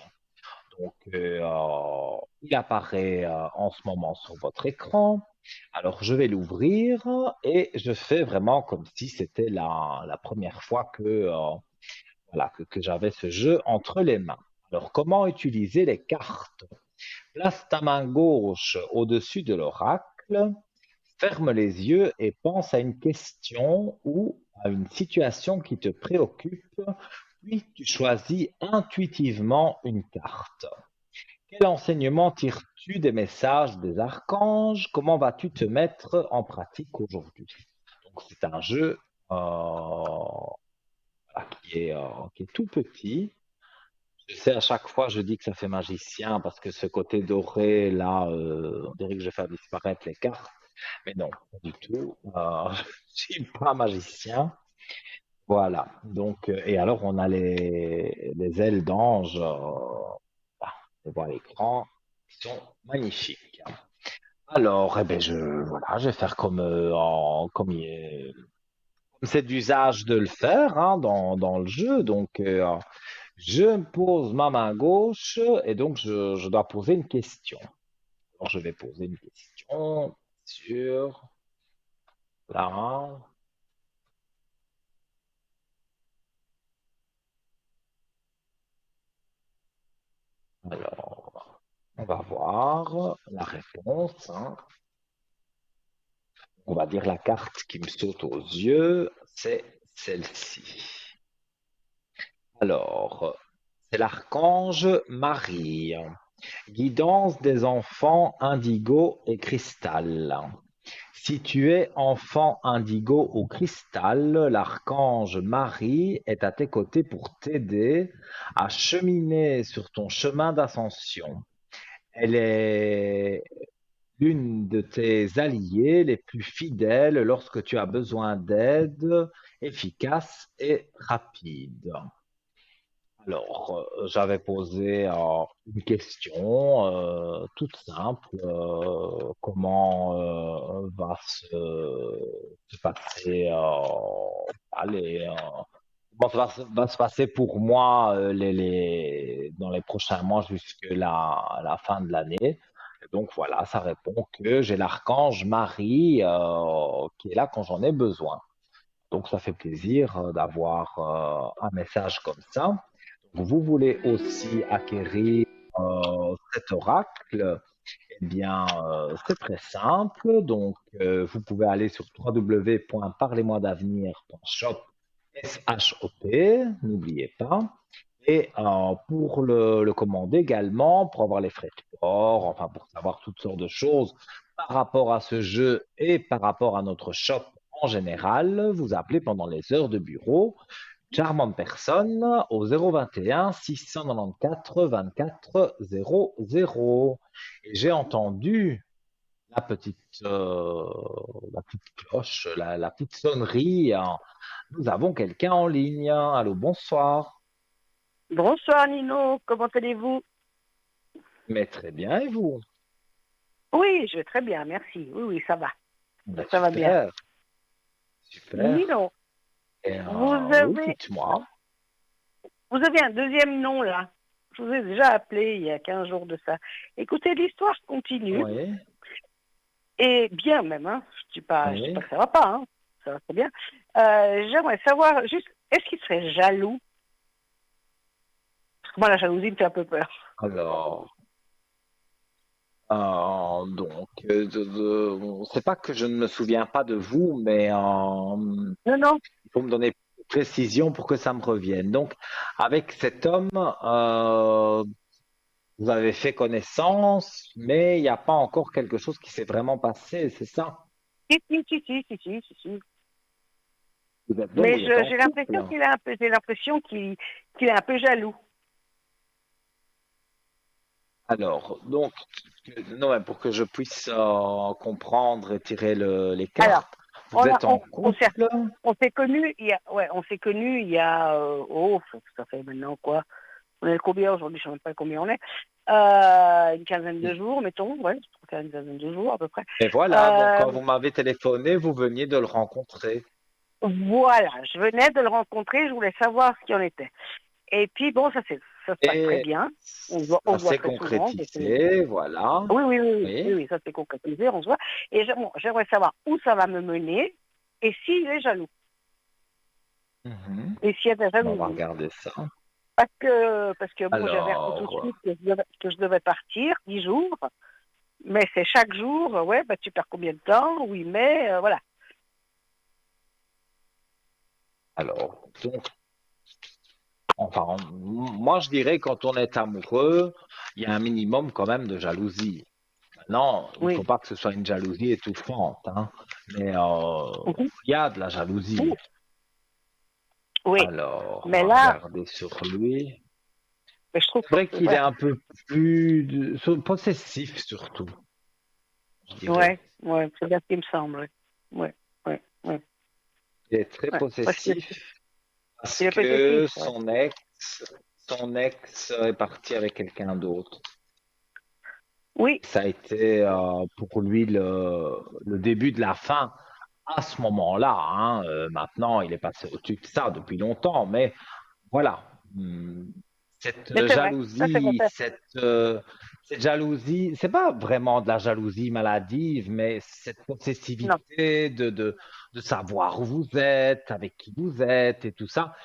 Donc, il apparaît en ce moment sur votre écran. Alors, je vais l'ouvrir et je fais vraiment comme si c'était la première fois voilà, que j'avais ce jeu entre les mains. Alors, comment utiliser les cartes? Place ta main gauche au-dessus de l'oracle, ferme les yeux et pense à une question ou à une situation qui te préoccupe, puis tu choisis intuitivement une carte. Quel enseignement tires-tu des messages des archanges? Comment vas-tu te mettre en pratique aujourd'hui? Donc, c'est un jeu voilà, qui est tout petit. Je sais, à chaque fois, je dis que ça fait magicien parce que ce côté doré, là, on dirait que je vais faire disparaître les cartes. Mais non, pas du tout. Je suis pas magicien. Voilà. Donc, et alors, on a les ailes d'ange, on voit à l'écran, qui sont magnifiques. Alors, eh ben, voilà, je vais faire comme c'est d'usage de le faire hein, dans le jeu. Donc, je me pose ma main gauche et donc je dois poser une question. Alors, je vais poser une question sur là. Alors, on va voir la réponse. Hein. On va dire la carte qui me saute aux yeux, c'est celle-ci. Alors, c'est l'archange Marie, guidance des enfants indigo et cristal. Si tu es enfant indigo ou cristal, l'archange Marie est à tes côtés pour t'aider à cheminer sur ton chemin d'ascension. Elle est l'une de tes alliés les plus fidèles lorsque tu as besoin d'aide efficace et rapide. Alors, j'avais posé une question toute simple. Comment se passer, allez, comment va se passer pour moi dans les prochains mois jusqu'à la fin de l'année? Et donc voilà, ça répond que j'ai l'archange Marie qui est là quand j'en ai besoin. Donc ça fait plaisir d'avoir un message comme ça. Vous voulez aussi acquérir cet oracle, eh bien, c'est très simple. Donc, vous pouvez aller sur www.parlez-moi-d'avenir.shop, S-H-O-P, n'oubliez pas. Et pour le commander également, pour avoir les frais de port, enfin pour savoir toutes sortes de choses par rapport à ce jeu et par rapport à notre shop en général, vous appelez pendant les heures de bureau charmante personne au 021 694 24 00. Et j'ai entendu la petite, euh, la petite cloche, la petite sonnerie. Hein. Nous avons quelqu'un en ligne. Allô, bonsoir. Bonsoir Nino, comment allez-vous? Mais très bien, et vous? Oui, je vais très bien, merci. Oui, ça va. Ben, Ça va bien. super, super. Nino, Et, oui, vous dites-moi. avez un deuxième nom là. Je vous ai déjà appelé il y a 15 jours de ça. Écoutez, l'histoire continue. Oui, Et bien même, hein. Je dis pas oui. que ça va pas, hein. Ça va très bien. J'aimerais savoir juste, est-ce qu'il serait jaloux? Parce que moi, la jalousie me fait un peu peur. Alors, c'est pas que je ne me souviens pas de vous, mais Non, non. il faut me donner plus de précision pour que ça me revienne. Donc, avec cet homme, vous avez fait connaissance, mais il n'y a pas encore quelque chose qui s'est vraiment passé, c'est ça? Si, si, si, si, si, si, si, si. Donc, Mais vous êtes en j'ai couple. l'impression j'ai l'impression qu'il est un peu jaloux. Alors, donc, non, mais pour que je puisse comprendre et tirer les Alors, cartes, vous êtes en on couple? on s'est connus on s'est connus il y a, oh, ça fait maintenant quoi? On est combien aujourd'hui? Je ne sais même pas combien on est. Une quinzaine de jours, mettons, ouais, je trouve qu'il y a une quinzaine de jours à peu près. Et voilà, donc Euh, quand vous m'avez téléphoné, vous veniez de le rencontrer. voilà, je venais de le rencontrer, je voulais savoir ce qu'il en était. Et puis bon, ça se passe très Et bien. On ça se voit s'est très souvent. concrétisé, voilà. Oui, oui, oui, oui, oui, Oui. oui, ça s'est concrétisé, on se voit. Et bon, j'aimerais savoir où ça va me mener et s'il est jaloux. Mhm. Et s'il y a de la On va jalousie. regarder ça. Parce que bon, j'avais appris tout de Alors, suite que je devais partir 10 jours, mais c'est chaque jour, ouais, bah tu perds combien de temps? Oui, mais voilà. donc, enfin, moi je dirais quand on est amoureux, il y a un minimum quand même de jalousie. Non, il faut Oui. pas que ce soit une jalousie étouffante, hein, mais Mhm. il y a de la jalousie. Oui. Oui. Alors, on Mais va là, regarder sur lui. mais je trouve C'est vrai que, qu'il est voilà. un peu plus possessif surtout, je dirais. Ouais, ouais, c'est bien ce qui me semble. Ouais, ouais, ouais, Il est très ouais. Parce que possessif parce il est possessif, que ouais. son ex est parti avec quelqu'un d'autre. Oui. Ça a été pour lui le début de la fin à ce moment-là, hein. Maintenant, il est passé au-dessus de ça depuis longtemps, mais voilà. Cette Mais c'est vrai. Ça, c'est vrai. jalousie, cette jalousie, c'est pas vraiment de la jalousie maladive, mais cette Non. possessivité de savoir où vous êtes, avec qui vous êtes et tout ça,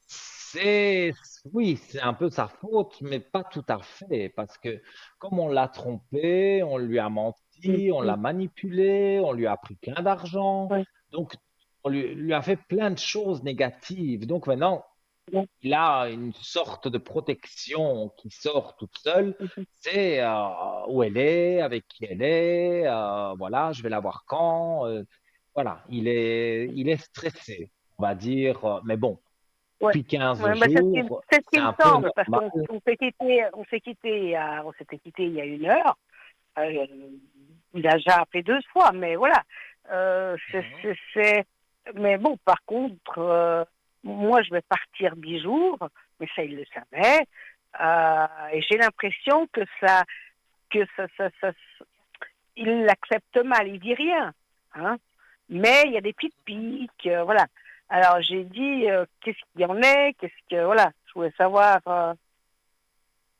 c'est, oui, c'est un peu sa faute, mais pas tout à fait, parce que comme on l'a trompé, on lui a Mm, menti, on mm, l'a manipulé, on lui a pris plein d'argent, ouais, donc on lui a fait plein de choses négatives. Donc maintenant, ouais, il a une sorte de protection qui sort toute seule. mhm. C'est où elle est, avec qui elle est, voilà, je vais la voir quand. Voilà, il est stressé, on va dire, mais bon, Ouais. depuis 15 Ouais, bah, jours, c'est ce c'est qui me un peu semble, parce normal. on s'était quitté il y a 1 heure. Euh, il a déjà appelé 2 fois, mais voilà. Mhm. Mais bon, par contre, moi, je vais partir 10 jours, mais ça, il le savait. Et j'ai l'impression que il l'accepte mal, il dit rien, hein. Mais il y a des petites piques, voilà. Alors j'ai dit, qu'est-ce qu'il y en est, voilà, je voulais savoir.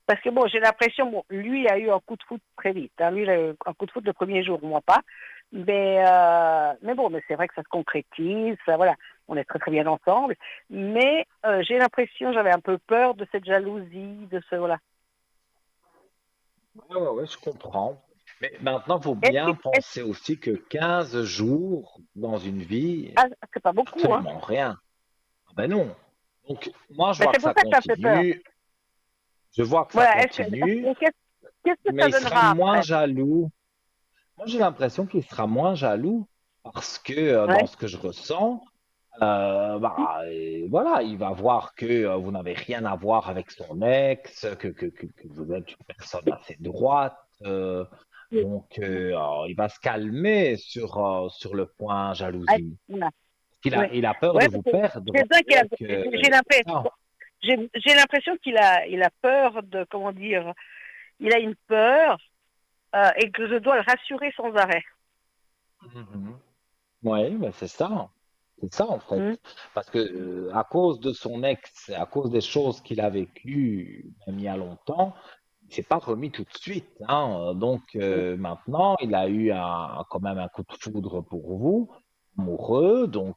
Parce que bon, j'ai l'impression, bon, lui a eu un coup de foot très vite, hein. Lui, il a eu un coup de foot le premier jour, moi pas. Mais bon, mais c'est vrai que ça se concrétise, ça, voilà, on est très très bien ensemble. Mais j'ai l'impression, j'avais un peu peur de cette jalousie, de ce, voilà. Ouais, ouais, ouais, je comprends. Mais maintenant, il faut Est-ce bien que, est-ce- penser aussi que 15 jours dans une vie, ah, c'est pas beaucoup, hein. absolument rien. Ah ben non. Donc, moi, je Mais vois c'est que pour ça ça que ça me fait peur. continue. Je vois que ça Voilà, continue, qu'est-ce que mais ça il sera donnera moins après? jaloux. Moi, j'ai l'impression qu'il sera moins jaloux parce que dans Ouais. ce que je ressens, bah, et voilà, il va voir que vous n'avez rien à voir avec son ex, que vous êtes une personne assez droite. Donc, il va se calmer sur le point Ouais, jalousie. voilà. Il a, Ouais. il a peur Ouais, de parce vous que perdre c'est ça qu'il a, avec j'ai l'impression, ça. j'ai l'impression qu'il a peur de, comment dire, il a une peur, et que je dois le rassurer sans arrêt. Mhm. Oui, mais c'est ça. C'est ça en fait. Hmm. Parce que à cause de son ex, à cause des choses qu'il a vécues, même il y a longtemps, il s'est pas remis tout de suite, hein. Donc maintenant, il a eu quand même un coup de foudre pour vous, amoureux, donc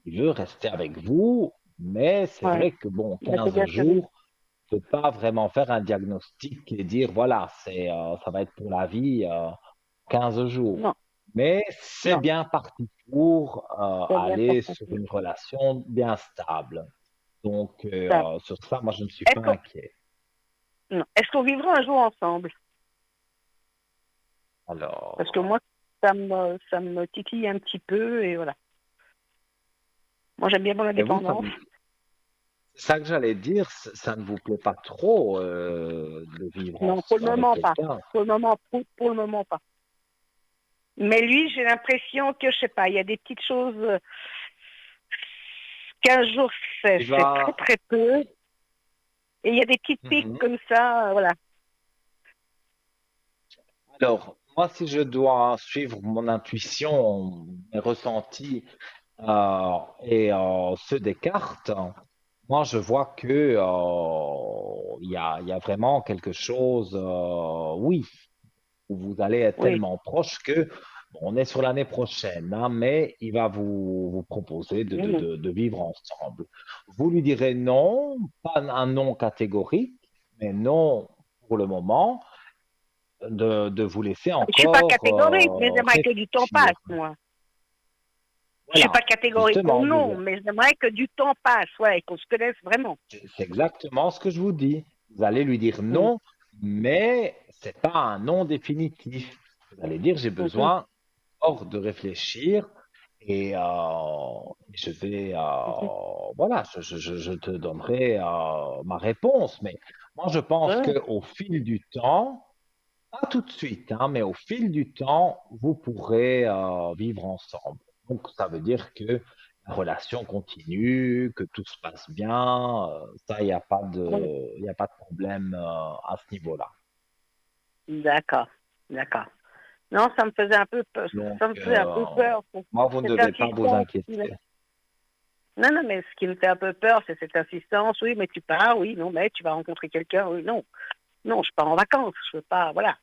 il veut rester avec vous, mais c'est Ouais. vrai que bon, Ben, c'est 15 bien ce que je dis. jours, peut pas vraiment faire un diagnostic et dire, voilà, ça va être pour la vie, 15 jours. Non, Mais c'est non, bien parti pour c'est bien aller parti. sur une relation bien stable. Donc, Ça. sur ça, moi, je ne suis Est-ce pas qu'on inquiet. non. Est-ce qu'on vivra un jour ensemble? Parce que Alors, moi, ça me titille un petit peu et voilà. Moi, j'aime bien mon et vous, indépendance. c'est ça que j'allais dire, ça ne vous plaît pas trop de vivre Non, pour le avec moment pas. quelqu'un. Pour le moment pas. Mais lui, j'ai l'impression que, je sais pas, il y a des petites choses. 15 jours, Il c'est très va. très peu. Et il y a des petites piques Mhm. comme ça, voilà. Alors, moi, si je dois suivre mon intuition, mes ressentis et ceux des cartes, moi, je vois que il y a vraiment quelque chose, oui, où vous allez être Oui. tellement proche que bon, on est sur l'année prochaine, hein, mais il va vous proposer Mhm. de vivre ensemble. Vous lui direz non, pas un non catégorique, mais non pour le moment, de vous laisser Je suis pas encore catégorique, mais j'aimerais que du temps réfléchir. passe, moi. Je suis Voilà, pas catégorique pour justement, non, mais j'aimerais que du temps passe, ouais, et qu'on se connaisse vraiment. c'est exactement ce que je vous dis. Vous allez lui dire Mhm. non, mais c'est pas un non définitif. Vous allez dire j'ai Mhm. besoin hors de réfléchir et je vais Mhm. voilà, je te donnerai ma réponse. Mais moi, je pense Ouais, qu'au fil du temps, pas tout de suite, hein, mais au fil du temps, vous pourrez vivre ensemble. Donc, ça veut dire que la relation continue, que tout se passe bien. Ça, ouais. il y a pas de problème à ce niveau-là. D'accord, d'accord. Non, ça me faisait un peu peur. Donc, Ça me faisait un peu peur. moi, vous ne Cette devez pas vous insistance. inquiéter. Non, non, mais ce qui me fait un peu peur, c'est cette insistance. Oui, mais tu pars, oui, non, mais tu vas rencontrer quelqu'un, oui, non. Non, je pars en vacances, je veux pas, voilà.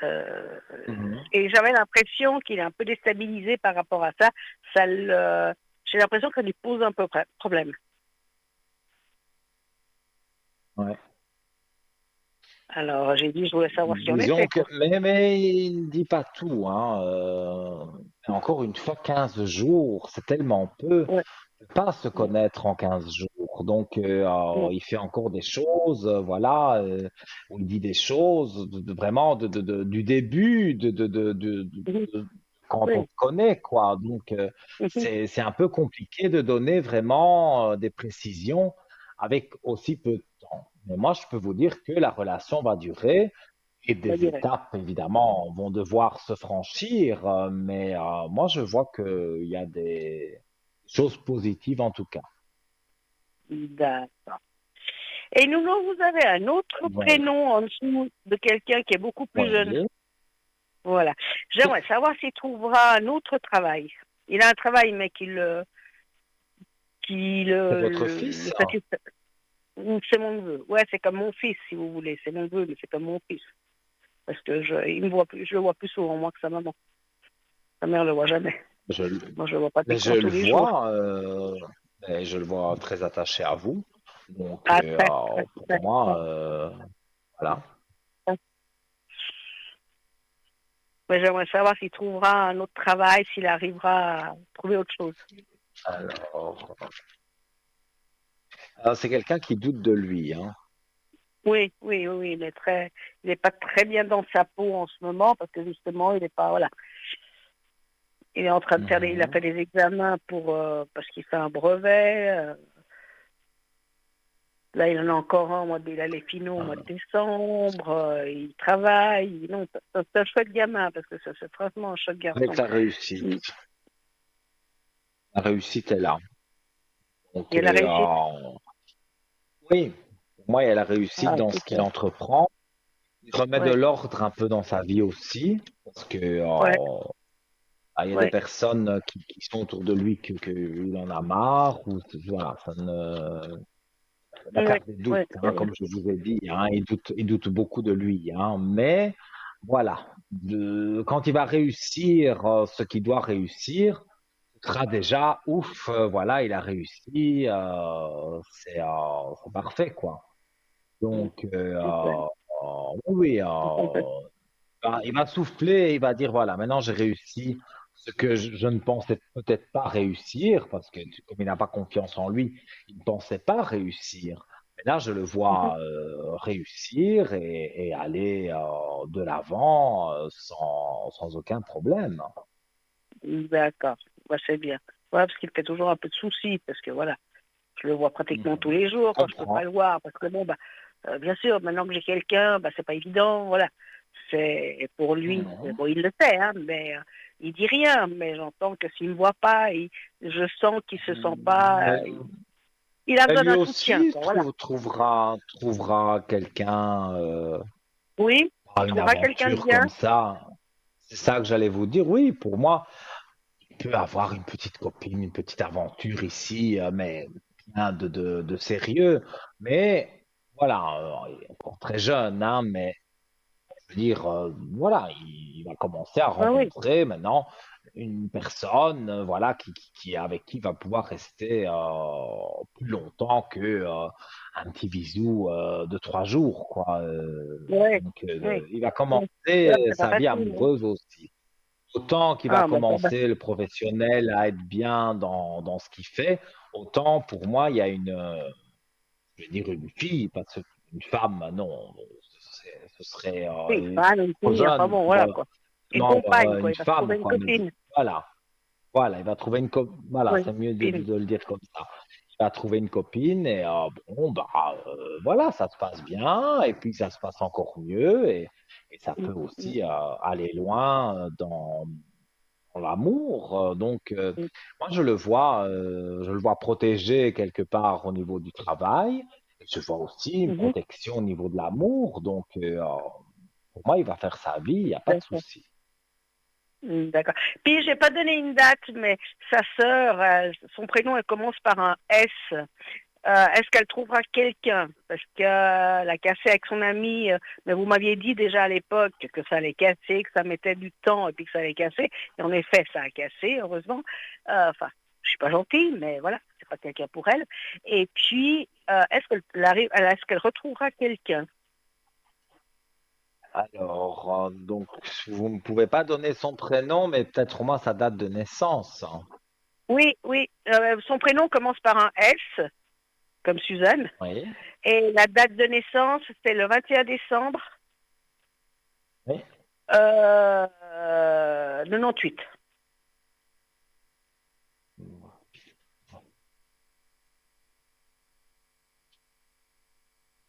Euh, Mhm. et j'avais l'impression qu'il est un peu déstabilisé par rapport à ça. J'ai l'impression que ça lui pose un peu problème. Ouais. Alors j'ai dit, je voulais savoir si on Disons était, que, quoi. mais il ne dit pas tout, hein. Encore une fois, 15 jours, c'est tellement peu. Ouais, On peut pas se ouais, connaître en 15 jours. Donc, ouais. il fait encore des choses, voilà, où il dit des choses vraiment du début, Mhm. de- quand on Oui, se connaît, quoi. Donc, mhm. c'est un peu compliqué de donner vraiment des précisions avec aussi peu de temps. Mais moi, je peux vous dire que la relation va durer et On va des dire. étapes, évidemment, vont devoir se franchir, mais moi, je vois qu'il y a des choses positives en tout cas. D'accord. Et nous, vous avez un autre Voilà. prénom en dessous de quelqu'un qui est beaucoup plus jeune. Oui. Voilà. J'aimerais savoir s'il trouvera un autre travail. Il a un travail, mais qui C'est votre fils? le satisfait. C'est mon neveu. Ouais, c'est comme mon fils, si vous voulez. C'est mon neveu, mais c'est comme mon fils. Parce que il me voit plus, je le vois plus souvent, moi, que sa maman. Sa mère le voit jamais. Je, Moi, je le vois mais je pratiquement tous le les jours. vois, et je le vois très attaché à vous. Donc, Ah, très, très, pour très, très, moi, voilà. très. Mais j'aimerais savoir s'il trouvera un autre travail, s'il arrivera à trouver autre chose. Alors, c'est quelqu'un qui doute de lui, hein. Oui, oui, oui, oui, il est pas très bien dans sa peau en ce moment parce que justement, il est pas, voilà, il est en train de faire il a Mhm. fait des examens parce qu'il fait un brevet. Là, il en a encore un, il a les finaux au mois de décembre. Il travaille. Non, c'est un chouette gamin parce que c'est franchement un chouette Avec garçon. la réussite. Il, La réussite est là. Donc, il a réussi. oui, pour moi, il y a la réussite Ah, dans ce qu'il super. entreprend. Il remet de Ouais, l'ordre un peu dans sa vie aussi, parce que ouais, il y a des ouais. personnes qui sont autour de lui il en a marre, ou voilà, ça ne la Ouais, carte des doutes, ouais, c'est hein, vrai. comme je vous ai dit, hein, il doute beaucoup de lui, hein, mais voilà, quand il va réussir ce qu'il doit réussir, ce sera déjà ouf, voilà, il a réussi, c'est parfait, quoi. Donc, Ouais, oui, complètement. il va souffler, il va dire, voilà, maintenant j'ai réussi ce que je ne pensais peut-être pas réussir, parce que comme il n'a pas confiance en lui, il ne pensait pas réussir. Mais là, je le vois réussir et aller de l'avant sans aucun problème. D'accord, ouais, c'est bien. Ouais, parce qu'il fait toujours un peu de soucis, parce que voilà, je le vois pratiquement tous Mhm. les Je jours quand je peux pas comprends. le voir, parce que bon, bah, bien sûr, maintenant que j'ai quelqu'un, bah, c'est pas évident, voilà. C'est pour lui, Mhm. bon, il le sait, hein, mais il dit rien, mais j'entends que s'il me voit pas, je sens qu'il se sent pas, Mais, il a mais besoin lui d'un soutien, aussi quoi, voilà. trouvera quelqu'un Oui, il par une trouvera quelqu'un de aventure bien. comme ça. C'est ça que j'allais vous dire. Oui, pour moi, il peut avoir une petite copine, une petite aventure ici, mais rien de sérieux. Mais voilà, il est encore très jeune, hein, mais je veux dire, voilà, il va commencer à Ah oui, rencontrer maintenant une personne, voilà, avec qui il va pouvoir rester plus longtemps que un petit bisou de 3 jours, quoi. oui, Donc, oui. il va Oui. commencer Là, c'est pas sa vie facile, hein. amoureuse aussi. Autant qu'il va Ah, bah, ça va. commencer le professionnel à être bien dans ce qu'il fait, autant pour moi, il y a je vais dire une fille, parce qu'une femme, non, ce serait Oui, une femme, une trop fille, enfin jeune bon, pour, voilà, quoi. Une non, avoir compagne, quoi, une il va se femme, trouver une quoi. Mais copine. voilà, voilà, il va trouver voilà, Oui, c'est mieux une copine. de le dire comme ça. Il va trouver une copine et bon, bah, voilà, ça se passe bien et puis ça se passe encore mieux et ça peut aussi aller loin dans l'amour. Donc, moi, je le vois protégé quelque part au niveau du travail. Et je vois aussi une Mhm. protection au niveau de l'amour. Donc, pour moi, il va faire sa vie, il n'y a pas de D'accord. souci. D'accord. Puis j'ai pas donné une date, mais sa sœur, son prénom, elle commence par un S. Est-ce qu'elle trouvera quelqu'un? Parce qu'elle a cassé avec son ami, mais vous m'aviez dit déjà à l'époque que ça allait casser, que ça mettait du temps et puis que ça allait casser. Et en effet, ça a cassé, heureusement. Enfin, je suis pas gentille, mais voilà, c'est pas quelqu'un pour elle. Et puis, est-ce qu'elle retrouvera quelqu'un? Alors, donc, vous ne pouvez pas donner son prénom, mais peut-être au moins sa date de naissance, hein. Oui, oui. Son prénom commence par un S, comme Suzanne. Oui, Et la date de naissance, c'est le 21 décembre oui. 98.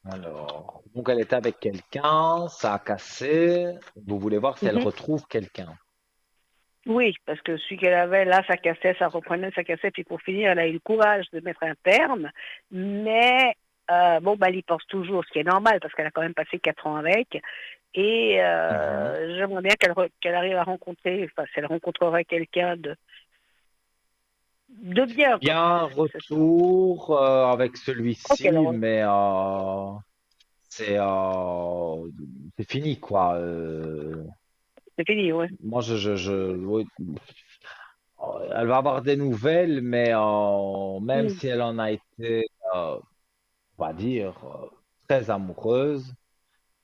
Alors, donc elle était avec quelqu'un, ça a cassé. Vous voulez voir si elle Mhm. retrouve quelqu'un. Oui, parce que celui qu'elle avait, là, ça cassait, ça reprenait, ça cassait, puis pour finir, elle a eu le courage de mettre un terme, mais bon, bah, elle y pense toujours, ce qui est normal, parce qu'elle a quand même passé 4 ans avec, et Mhm. j'aimerais bien qu'elle arrive à rencontrer, enfin, si elle rencontrerait quelqu'un de bien, quoi. Bien, C'est retour avec ok, celui-ci, alors, mais c'est c'est fini quoi. c'est fini, ouais. Moi, oui, elle va avoir des nouvelles, mais même Mm. si elle en a été, on va dire, très amoureuse,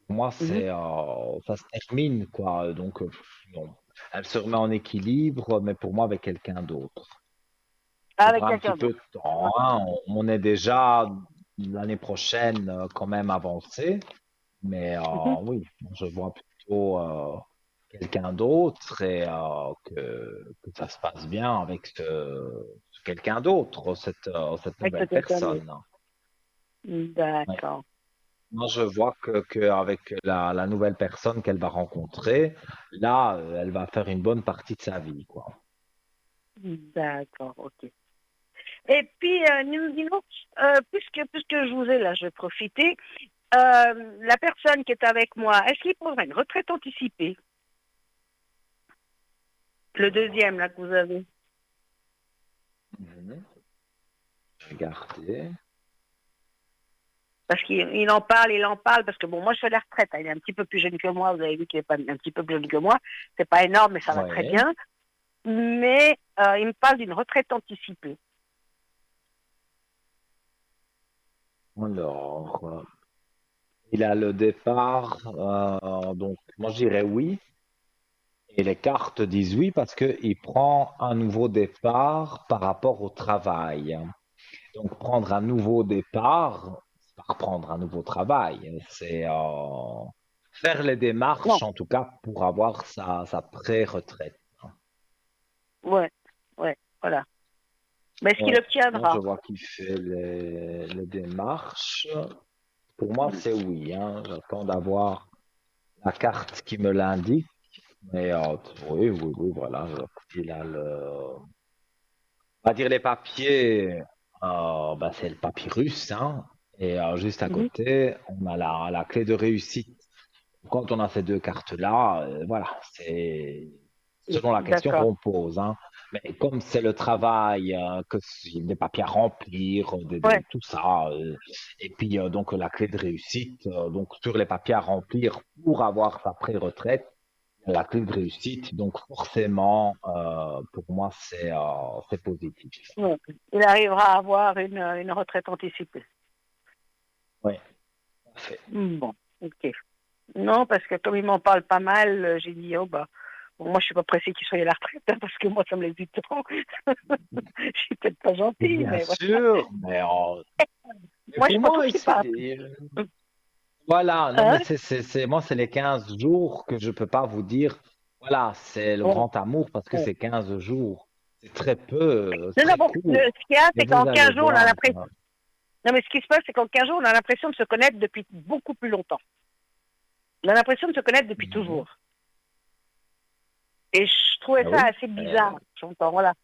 pour moi, Mhm. ça se termine quoi. Donc, non. Elle se remet en équilibre, mais pour moi, avec quelqu'un d'autre. Il Avec faudra un petit quelqu'un peu d'autre. de temps, hein. On est déjà l'année prochaine quand même avancé, mais Mhm. oui, je vois plutôt quelqu'un d'autre et que ça se passe bien avec ce quelqu'un d'autre, cette Avec ce nouvelle quelqu'un d'autre. personne. Ouais. D'accord. Moi, je vois qu'avec la nouvelle personne qu'elle va rencontrer, là, elle va faire une bonne partie de sa vie, quoi. D'accord, ok. Et puis, dis-nous, puisque je vous ai là, je vais profiter. La personne qui est avec moi, est-ce qu'il prendrait une retraite anticipée? Le deuxième, là, que vous avez. Mhm. Regardez. Parce il en parle, parce que bon, moi, je fais la retraite, hein, il est un petit peu plus jeune que moi, vous avez vu qu'il est pas un petit peu plus jeune que moi. C'est pas énorme, mais ça va très Ouais. bien. Mais il me parle d'une retraite anticipée. Alors, Il a le départ, donc moi je dirais oui. Et les cartes disent oui parce qu'il prend un nouveau départ par rapport au travail. Donc prendre un nouveau départ, c'est pas reprendre un nouveau travail, c'est faire les Non, démarches en tout cas pour avoir sa pré-retraite. ouais, ouais, voilà. Mais est-ce qu'il Ouais, moi je obtiendra? vois qu'il fait les démarches. Pour moi c'est oui, hein. J'attends d'avoir la carte qui me l'indique. Mais oui, oui, oui, voilà. Il a on va dire les papiers, bah, c'est le papyrus, hein. Et juste à Mhm. côté, on a la clé de réussite. Quand on a ces deux cartes-là, voilà, c'est selon la question D'accord. qu'on pose, hein. Mais comme c'est le travail, que des papiers à remplir, Ouais, tout ça, et puis donc la clé de réussite, donc sur les papiers à remplir pour avoir sa pré-retraite, la clé de réussite, donc forcément, pour moi, c'est positif. ouais. Il arrivera à avoir une retraite anticipée. Oui, parfait. Bon, ok. Non, parce que comme il m'en parle pas mal, j'ai dit, oh bah, bon, moi je suis pas pressée qu'il soit à la retraite, hein, parce que moi ça me laisse du temps. Je suis peut-être pas gentille, Bien mais voilà. sûr, mais Moi je pour suis pas tout moi, ce qui passe. voilà, non, mais Hein? moi, c'est les 15 jours que je peux pas vous dire, voilà, c'est le Ouais, grand amour parce que ouais. c'est 15 jours. C'est très peu, c'est Non, non, très bon, court. ce qu'il y a, Et c'est vous qu'en allez 15 jours, on a voir. l'impression. Non, mais ce qui se passe, c'est qu'en 15 jours, on a l'impression de se connaître depuis beaucoup plus longtemps. On a l'impression de se connaître depuis Mhm. toujours. Et je trouvais Ah ça oui, assez euh, bizarre, j'entends, voilà.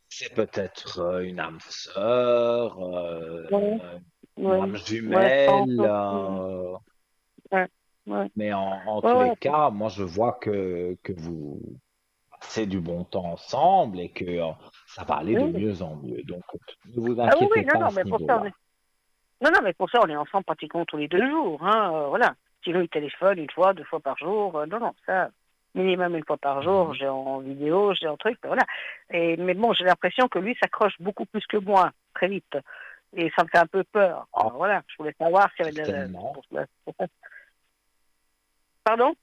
c'est peut-être une âme sœur, Oui, une âme oui, ouais, je pense jumelle. aussi. Ouais, ouais, Mais en ouais, tous les ouais. cas, moi, je vois que vous passez du bon temps ensemble et que ça va aller de Oui. mieux en mieux. Donc, ne vous Ah oui, inquiétez oui, non, pas à non, ce mais pour ça, niveau-là. non, non, mais pour ça, on est ensemble pratiquement tous les 2 jours, hein, voilà. Sinon, il téléphone une fois, 2 fois par jour, non, non, ça, minimum une fois par jour, Mhm. j'ai en vidéo, j'ai en truc, voilà. Mais bon, j'ai l'impression que lui s'accroche beaucoup plus que moi, très vite. Et ça me fait un peu peur. Ah, Alors voilà, je voulais savoir s'il y avait certainement. Pardon?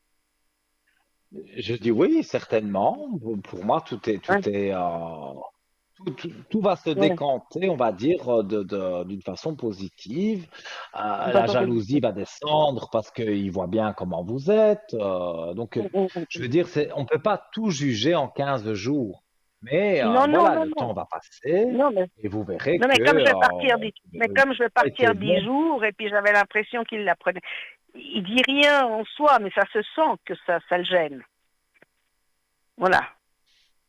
Je dis oui, certainement. Pour moi, Ouais, tout va se ouais, décanter, on va dire, d'une façon positive. une La façon jalousie positive. va descendre parce qu'il voit bien comment vous êtes. Je veux dire, on ne peut pas tout juger en 15 jours. Mais Non, non, voilà, non, le non. temps va passer Non, mais et vous verrez non, mais que comme je vais partir mais comme je vais ça a été partir bon. 10 jours, et puis j'avais l'impression qu'il la prenait. Il dit rien en soi, mais ça se sent que ça le gêne. Voilà.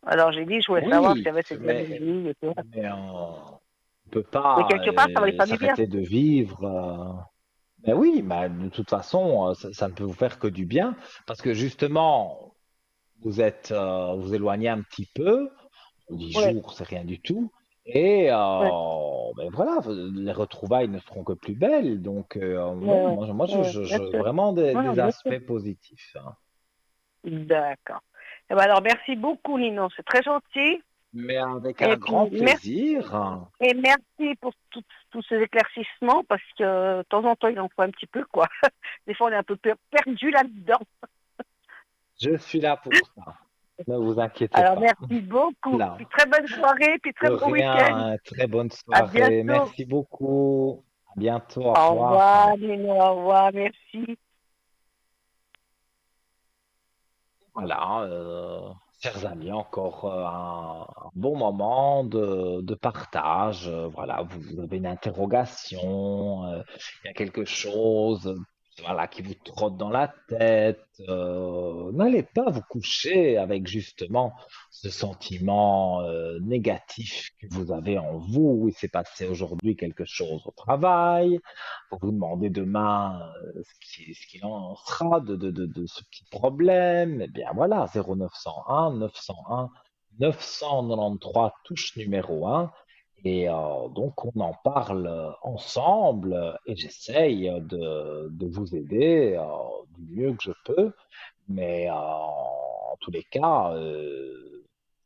Alors j'ai dit, je voulais savoir s'il y Oui, avait cette jalousie et tout. mais on ne peut Mais pas quelque part, ça va lui faire du bien. s'arrêter de vivre. Ben oui, mais de toute façon, ça ne peut vous faire que du bien, parce que justement, vous éloignez un petit peu, 10 Ouais, jours, c'est rien du tout, et ouais, ben voilà, les retrouvailles ne seront que plus belles, donc ouais, non, ouais, ouais, bien sûr. vraiment Non, non, des bien sûr. aspects positifs, hein. D'accord. Eh ben alors, merci beaucoup, Lino. C'est très gentil. Mais avec un Et grand puis, plaisir, hein. et merci pour tous ces éclaircissements, parce que de temps en temps, il en faut un petit peu, quoi. Des fois, on est un peu perdu là-dedans. Je suis là pour ça, ne vous inquiétez Alors, pas. merci beaucoup. Là. Puis très bonne soirée, puis De très bon week-end. rien, très bonne À soirée. bientôt. Merci beaucoup. À bientôt. Au Au revoir. revoir, Lino. Au revoir. Merci. Voilà, chers amis, encore un bon moment de partage. Voilà, vous avez une interrogation, il y a quelque chose, voilà, qui vous trotte dans la tête. N'allez pas vous coucher avec justement ce sentiment négatif que vous avez en vous. Il s'est passé aujourd'hui quelque chose au travail. Vous vous demandez demain ce qu'il en sera de ce petit problème. Eh bien voilà, 0901 901 993 touche numéro 1. Et donc on en parle ensemble et j'essaye de vous aider du mieux que je peux. Mais en tous les cas,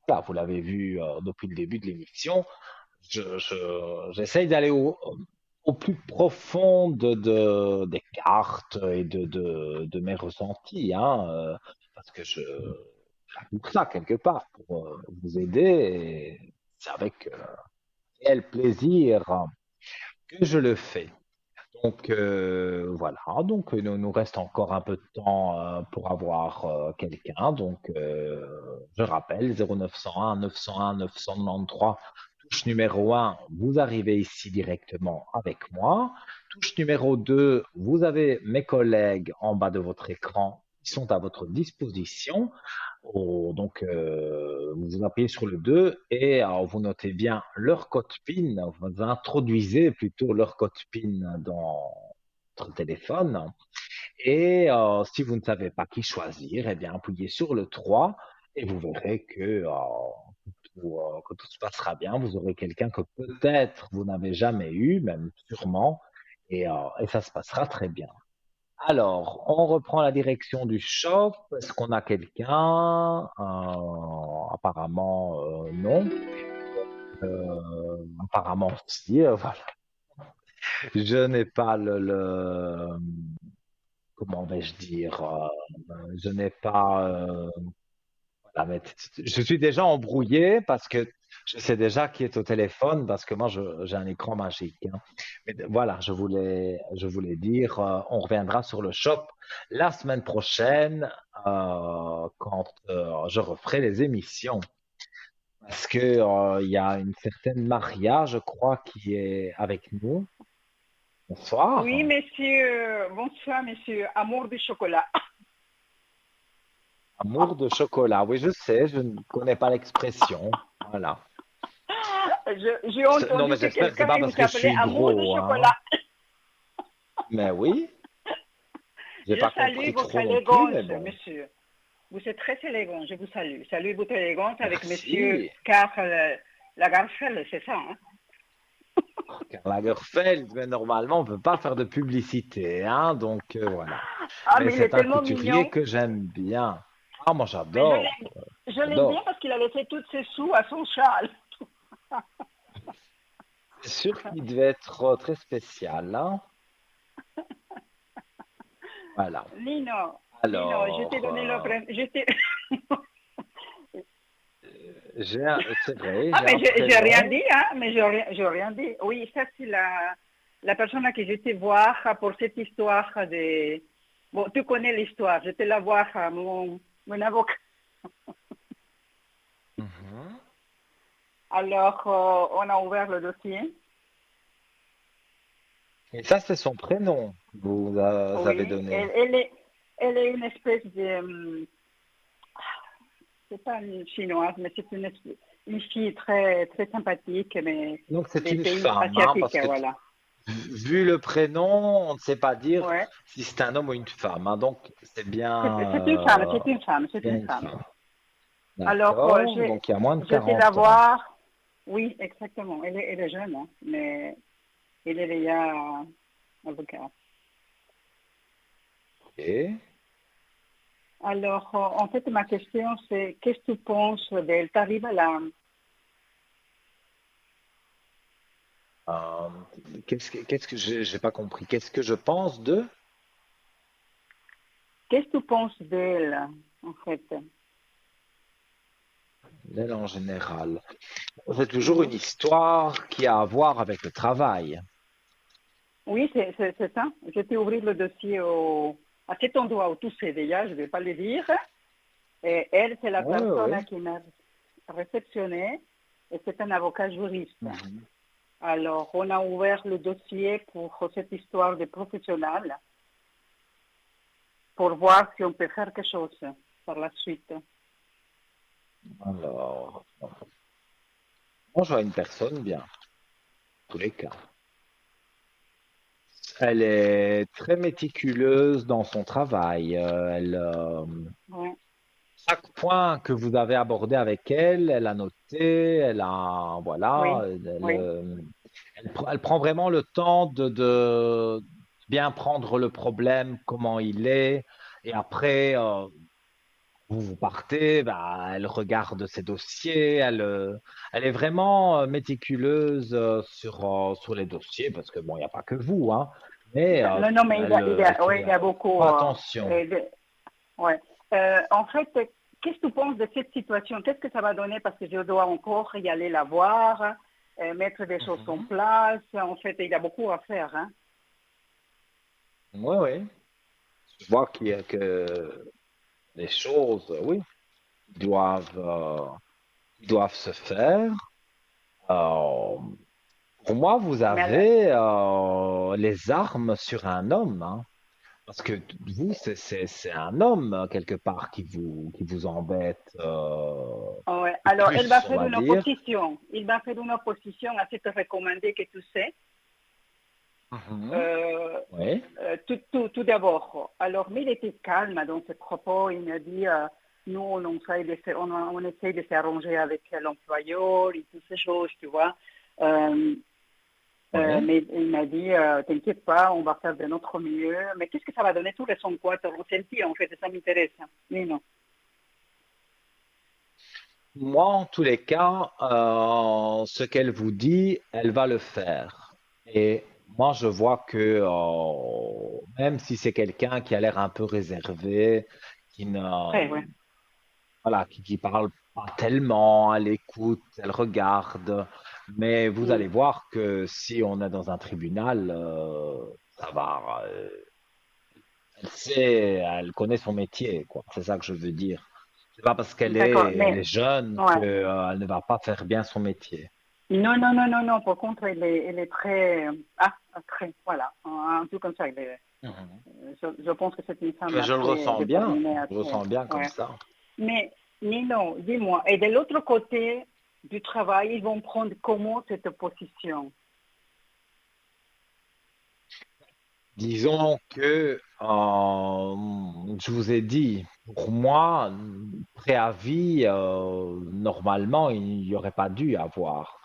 voilà, vous l'avez vu depuis le début de l'émission, j'essaye d'aller au plus profond des cartes et de mes ressentis, hein, parce que je pour ça quelque part, pour vous aider. Et c'est avec réel plaisir que je le fais. Donc voilà, donc il nous reste encore un peu de temps pour avoir quelqu'un. Donc je rappelle 0901 901 993, touche numéro 1, vous arrivez ici directement avec moi. Touche numéro 2, vous avez mes collègues en bas de votre écran qui sont à votre disposition. Donc, vous appuyez sur le 2 et vous notez bien leur code PIN, vous introduisez plutôt leur code PIN dans votre téléphone. Et si vous ne savez pas qui choisir, eh bien, appuyez sur le 3 et vous verrez que tout se passera bien. Vous aurez quelqu'un que peut-être vous n'avez jamais eu, même sûrement, et ça se passera très bien. Alors, on reprend la direction du shop. Est-ce qu'on a quelqu'un? Apparemment, non. Apparemment, si. Voilà. Je n'ai pas comment vais-je dire? Je n'ai pas. Voilà, mais je suis déjà embrouillé parce que je sais déjà qui est au téléphone parce que moi, j'ai un écran magique, hein. Mais voilà, je voulais dire, on reviendra sur le shop la semaine prochaine quand je referai les émissions. Parce que il y a une certaine Maria, je crois, qui est avec nous. Oui, Bonsoir. monsieur. Bonsoir, monsieur. Amour du chocolat. Amour de chocolat. Oui, je sais, je ne connais pas l'expression. Voilà. J'ai Non, mais entendu que j'espère que c'est quelqu'un pas il parce que je s'appelait suis Amour du gros, hein. chocolat. Mais oui, j'ai Je pas salue compris votre trop non plus, élégance, mais bon. monsieur. Vous êtes très élégant, je vous salue. Salut votre élégance avec monsieur Merci. Karl Lagerfeld, c'est ça, hein? Karl Lagerfeld, mais normalement, on peut pas faire de publicité, hein, donc voilà. Ah, Mais mais il est c'est un tellement couturier mignon. que j'aime bien. Ah, moi, Mais j'adore, je l'aime bien j'adore. parce qu'il a laissé toutes ses sous à son châle. C'est sûr qu'il devait être très spécial, hein. Voilà. Nino, je t'ai Alors, donné le prénom. c'est vrai, Ah, j'ai mais un j'ai rien prénom. dit, hein, mais j'ai rien dit. Oui, ça c'est la personne que j'étais voir pour cette histoire de... Bon, tu connais l'histoire, j'étais la voir à mon avocat. Mhm. Alors, on a ouvert le dossier. Et ça, c'est son prénom que vous avez Oui, donné. elle est une espèce de... c'est pas une chinoise, mais c'est une fille très, très sympathique, mais Donc, c'est des une pays femme, hein, asiatiques, parce que voilà. vu le prénom, on ne sait pas dire Ouais. si c'est un homme ou une femme, hein. Donc, C'est une femme, c'est une femme, c'est c'est bien une une femme. femme. Alors, D'accord. Donc, il y a moins de j'étais 40 la ans. voir. Oui, exactement. Elle est jeune, hein, mais elle est déjà avocat. Ok. Alors, en fait, ma question, c'est qu'est-ce que tu penses d'elle? T'arrives à la... Euh, qu'est-ce que j'ai pas compris? Qu'est-ce que je pense de Qu'est-ce que tu penses d'elle, en fait? d'elle en général? C'est toujours une Mhm. histoire qui a à voir avec le travail. Oui, c'est ça. Je t'ai ouvert le dossier à cet endroit où tout c'est déjà, je ne vais pas le dire. Et elle, c'est la Oui, oui. personne qui m'a réceptionné et c'est un avocat juriste. Mhm. Alors, on a ouvert le dossier pour cette histoire de professionnel pour voir si on peut faire quelque chose par la suite. Alors, moi, je vois une personne bien, en tous les cas. Elle est très méticuleuse dans son travail. Ouais. Chaque point que vous avez abordé avec elle, elle a noté, voilà, Oui, oui. elle prend vraiment le temps de bien prendre le problème, comment il est, et après, vous partez, bah, elle regarde ses dossiers, elle est vraiment méticuleuse sur les dossiers, parce que bon, il n'y a pas que vous, hein, mais Non, non, mais elle ouais, fait il y a beaucoup. attention. Ouais. En fait, qu'est-ce que tu penses de cette situation? Qu'est-ce que ça va donner? Parce que je dois encore y aller la voir, mettre des choses en Mhm. place. En fait, il y a beaucoup à faire, hein. Oui, oui. Je vois que les choses, oui, doivent, euh, doivent se faire. Euh, pour moi, vous Mais avez les armes sur un homme, hein. Parce que vous, c'est un homme, quelque part, qui vous embête ouais. le Alors, elle va plus, on faire va une dire. opposition. Il va faire une opposition à cette recommandée que tu sais. Mhm. Euh, Oui. tout d'abord. Alors, mais il était calme dans ses propos. Il m'a dit, nous, on essaie de s'arranger avec l'employeur et toutes ces choses, tu vois. Euh, Oui. mais il m'a dit, t'inquiète pas, on va faire de notre mieux. Mais qu'est-ce que ça va donner? Tout ressent quoi? T'as ressenti, en fait, ça m'intéresse, hein. Mais non. Moi, en tous les cas, ce qu'elle vous dit, elle va le faire. Et moi, je vois que même si c'est quelqu'un qui a l'air un peu réservé, qui ne, Ouais, ouais. voilà, qui parle pas tellement, elle écoute, elle regarde, mais vous allez Mm. voir que si on est dans un tribunal, ça va. Elle sait, elle connaît son métier, quoi. C'est ça que je veux dire. C'est pas parce D'accord, elle est mais jeune ouais. que, elle ne va pas faire bien son métier. Non, non, non, non, non. Par contre, elle est très, très, voilà, un truc comme ça. Mhm. Je pense que c'est une femme Mais je le assez ressens bien. déterminée, Je le assez, ressens bien comme ouais. ça. Mais Nino, dis-moi, et de l'autre côté du travail, ils vont prendre comment cette position? Disons que, je vous ai dit, pour moi, préavis, normalement, il n'y aurait pas dû avoir.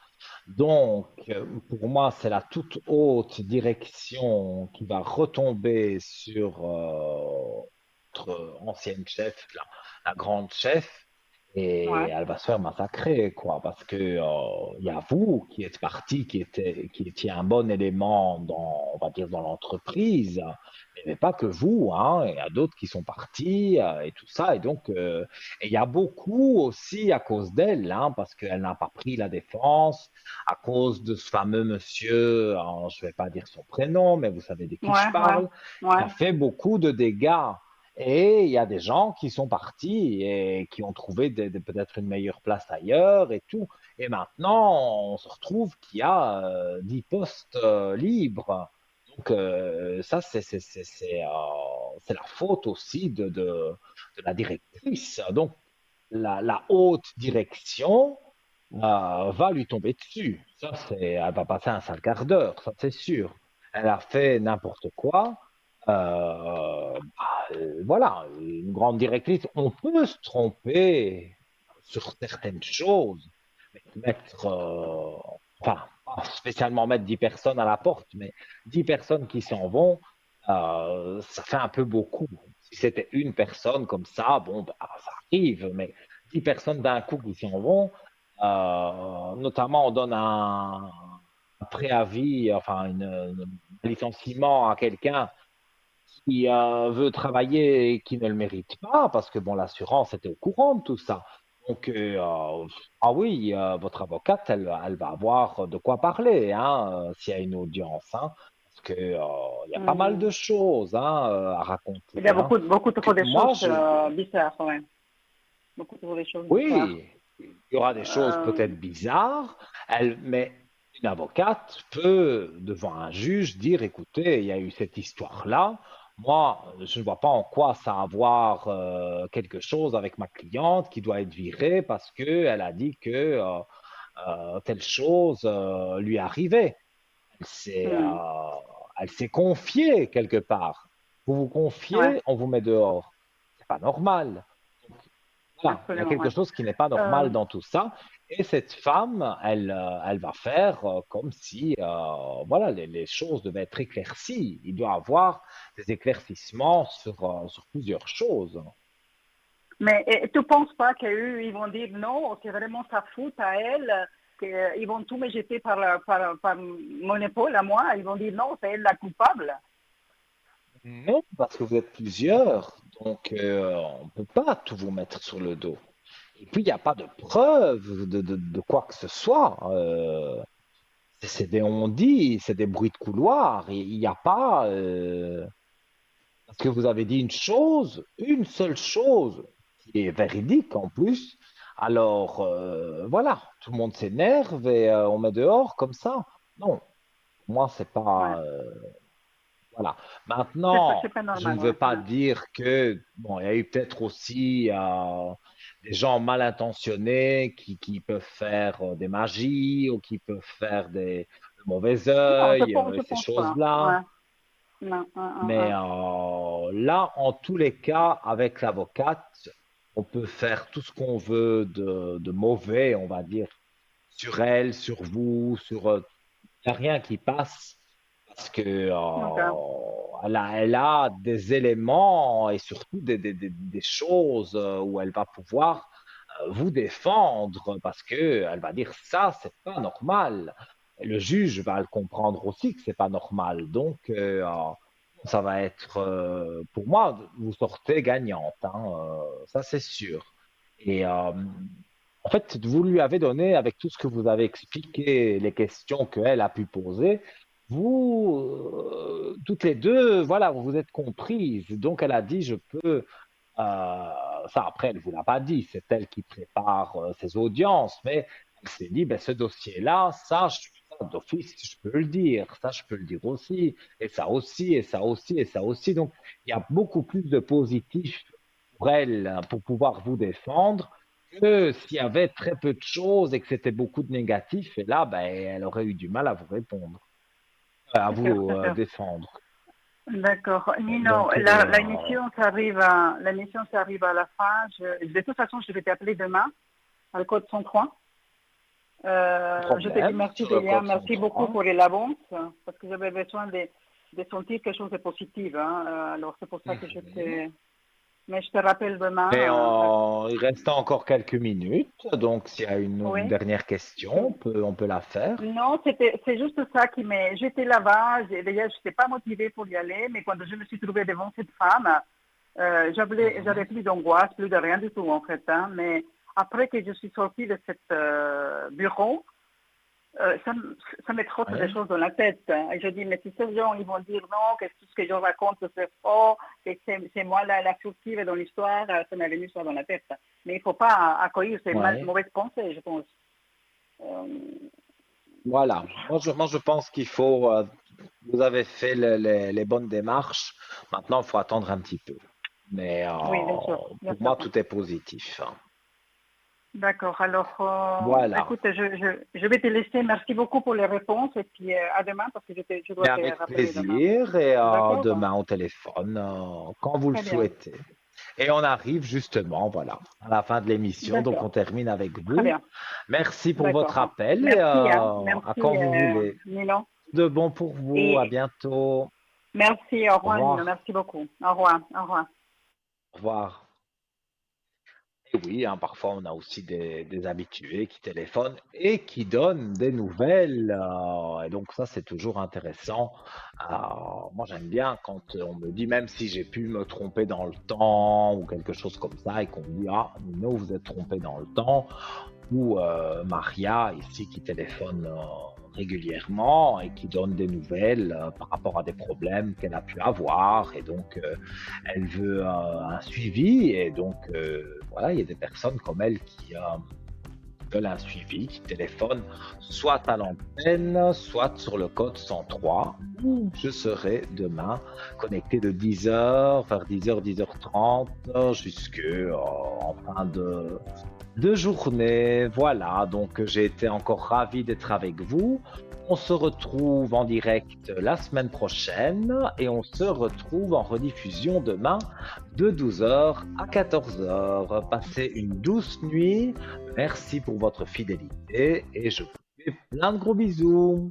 Donc, pour moi, c'est la toute haute direction qui va retomber sur notre ancienne chef, la grande chef, et Ouais. elle va se faire massacrer, quoi, parce que il y a vous qui êtes parti, qui étiez un bon élément dans, on va dire, dans l'entreprise, mais pas que vous, hein, il y a d'autres qui sont partis et tout ça, et donc et il y a beaucoup aussi à cause d'elle, hein, parce qu'elle n'a pas pris la défense, à cause de ce fameux monsieur, je ne vais pas dire son prénom, mais vous savez de qui je Ouais, ouais, parle, qui ouais. a fait beaucoup de dégâts. Et il y a des gens qui sont partis et qui ont trouvé peut-être une meilleure place ailleurs et tout. Et maintenant, on se retrouve qu'il y a 10 postes libres. Donc ça, c'est la faute aussi de la directrice. Donc la haute direction va lui tomber dessus. Elle va passer un sale quart d'heure, ça c'est sûr. Elle a fait n'importe quoi. Voilà, une grande directrice, on peut se tromper sur certaines choses, mais mettre, enfin, pas spécialement mettre 10 personnes à la porte, mais 10 personnes qui s'en vont, ça fait un peu beaucoup. Si c'était une personne comme ça, bon, bah, ça arrive, mais 10 personnes d'un coup qui s'en vont, notamment on donne un préavis, enfin un licenciement à quelqu'un qui veut travailler et qui ne le mérite pas, parce que bon, l'assurance était au courant de tout ça. Donc, ah oui, votre avocate, elle va avoir de quoi parler, hein, s'il y a une audience, hein, parce que il y a pas mal de Hmm. choses, hein, à Il y raconter, a hein. beaucoup trop Donc, de choses moi, bizarres, ouais. Beaucoup trop de choses bizarres. oui, il y aura des choses Euh, peut-être bizarres, mais une avocate peut, devant un juge, dire, écoutez, il y a eu cette histoire-là. Moi, je ne vois pas en quoi ça a à voir quelque chose avec ma cliente qui doit être virée parce qu'elle a dit que telle chose lui arrivait. Elle s'est hmm, elle s'est confiée quelque part. Vous vous ouais, confiez, on vous met dehors. C'est pas normal. Voilà, il y a absolument, quelque ouais. chose qui n'est pas normal Euh, dans tout ça. Et cette femme, elle va faire comme si voilà, les choses devaient être éclaircies. Il doit y avoir des éclaircissements sur plusieurs choses. Mais tu ne penses pas qu'eux, ils vont dire non, c'est vraiment sa faute à elle, qu'ils vont tout me jeter par mon épaule à moi, ils vont dire non, c'est elle la coupable. Non, parce que vous êtes plusieurs, donc on ne peut pas tout vous mettre sur le dos. Et puis, il n'y a pas de preuve de quoi que ce soit. C'est des on-dit, c'est des bruits de couloir. Il n'y a pas. Parce que vous avez dit une seule chose, qui est véridique en plus. Alors, voilà, tout le monde s'énerve et on met dehors comme ça. Non, moi, c'est Ouais. pas. Voilà. Maintenant, C'est pas je ne normal, veux ouais. pas Ouais. dire que, bon, il y a eu peut-être aussi des gens mal intentionnés qui peuvent faire des magies ou qui peuvent faire de mauvais Non, œil je et ces pense pas. choses-là. Ouais. Non, Mais là, en tous les cas, avec l'avocate, on peut faire tout ce qu'on veut de mauvais, on va dire, sur elle, sur vous, sur... Il n'y a rien qui passe parce que ok. elle a des éléments et surtout des choses où elle va pouvoir vous défendre parce que elle va dire ça, c'est pas normal. Et le juge va le comprendre aussi que c'est pas normal. Donc, ça va être, pour moi, vous sortez gagnante, hein, ça c'est sûr. Et en fait, vous lui avez donné, avec tout ce que vous avez expliqué, les questions qu'elle a pu poser, vous, toutes les deux, voilà, vous vous êtes comprises. Donc, elle a dit, je peux, ça après, elle ne vous l'a pas dit, c'est elle qui prépare ses audiences, mais elle s'est dit, ben, ce dossier-là, ça, d'office, je peux le dire, ça, je peux le dire aussi, et ça aussi, et ça aussi, et ça aussi. Donc, il y a beaucoup plus de positifs pour elle, hein, pour pouvoir vous défendre, que s'il y avait très peu de choses et que c'était beaucoup de négatifs, et là, ben, elle aurait eu du mal à vous répondre, à D'accord, vous d'accord. défendre. D'accord. Nino, Donc, la mission, ça arrive à la fin. De toute façon, je vais t'appeler demain, à le code 103. Je te dis problème merci, sur le Delia. code Merci beaucoup 103. pour l'avance, parce que j'avais besoin de sentir quelque chose de positif, hein. Alors, c'est pour ça que je Mhm. te... Mais je te rappelle demain. Mais il reste encore quelques minutes, donc s'il y a une Oui. dernière question, on peut la faire. Non, c'est juste ça qui m'est. J'étais là-bas, d'ailleurs, je n'étais pas motivée pour y aller, mais quand je me suis trouvée devant cette femme, j'avais Mhm. plus d'angoisse, plus de rien du tout en fait, hein. Mais après que je suis sortie de ce bureau, ça me trotte des Oui. choses dans la tête, hein. Et je dis, mais si ces gens, ils vont dire non, que tout ce que je raconte, c'est faux, que c'est moi la furtive dans l'histoire, ça m'est venu ça dans la tête. Mais il ne faut pas accueillir ces Oui. mauvaises pensées, je pense. Euh, Voilà. Moi, je pense qu'il faut. Vous avez fait les bonnes démarches. Maintenant, il faut attendre un petit peu. Mais oui, bien sûr, bien pour sûr. moi, tout est positif, hein. D'accord. Alors, Voilà. écoute, je vais te laisser. Merci beaucoup pour les réponses et puis à demain parce que je dois Mais te avec rappeler demain. plaisir et D'accord? demain au téléphone, quand vous le Très bien. souhaitez. Et on arrive justement, voilà, à la fin de l'émission. Donc, on D'accord. termine avec Très vous. bien. Merci pour votre D'accord. appel et Merci, hein. à quand Merci, vous voulez. Nino. De bon pour vous. À Et bientôt. merci, au Au revoir, Nino. revoir. Merci beaucoup. Au revoir. Au revoir. Au revoir. Et oui, hein, parfois on a aussi des habitués qui téléphonent et qui donnent des nouvelles. Et donc ça, c'est toujours intéressant. Euh, Moi, j'aime bien quand on me dit, même si j'ai pu me tromper dans le temps ou quelque chose comme ça, et qu'on me dit, ah, Nino, vous êtes trompé dans le temps. Ou Maria, ici, qui téléphone régulièrement et qui donne des nouvelles par rapport à des problèmes qu'elle a pu avoir. Et donc, elle veut un suivi. Et donc, voilà, il y a des personnes comme elle qui veulent un suivi, qui téléphonent soit à l'antenne, soit sur le code 103, où je serai demain connecté de 10h vers 10h, 10h30, jusque en fin de journée. Voilà, donc j'ai été encore ravi d'être avec vous. On se retrouve en direct la semaine prochaine et on se retrouve en rediffusion demain de 12h à 14h. Passez une douce nuit. Merci pour votre fidélité et je vous fais plein de gros bisous.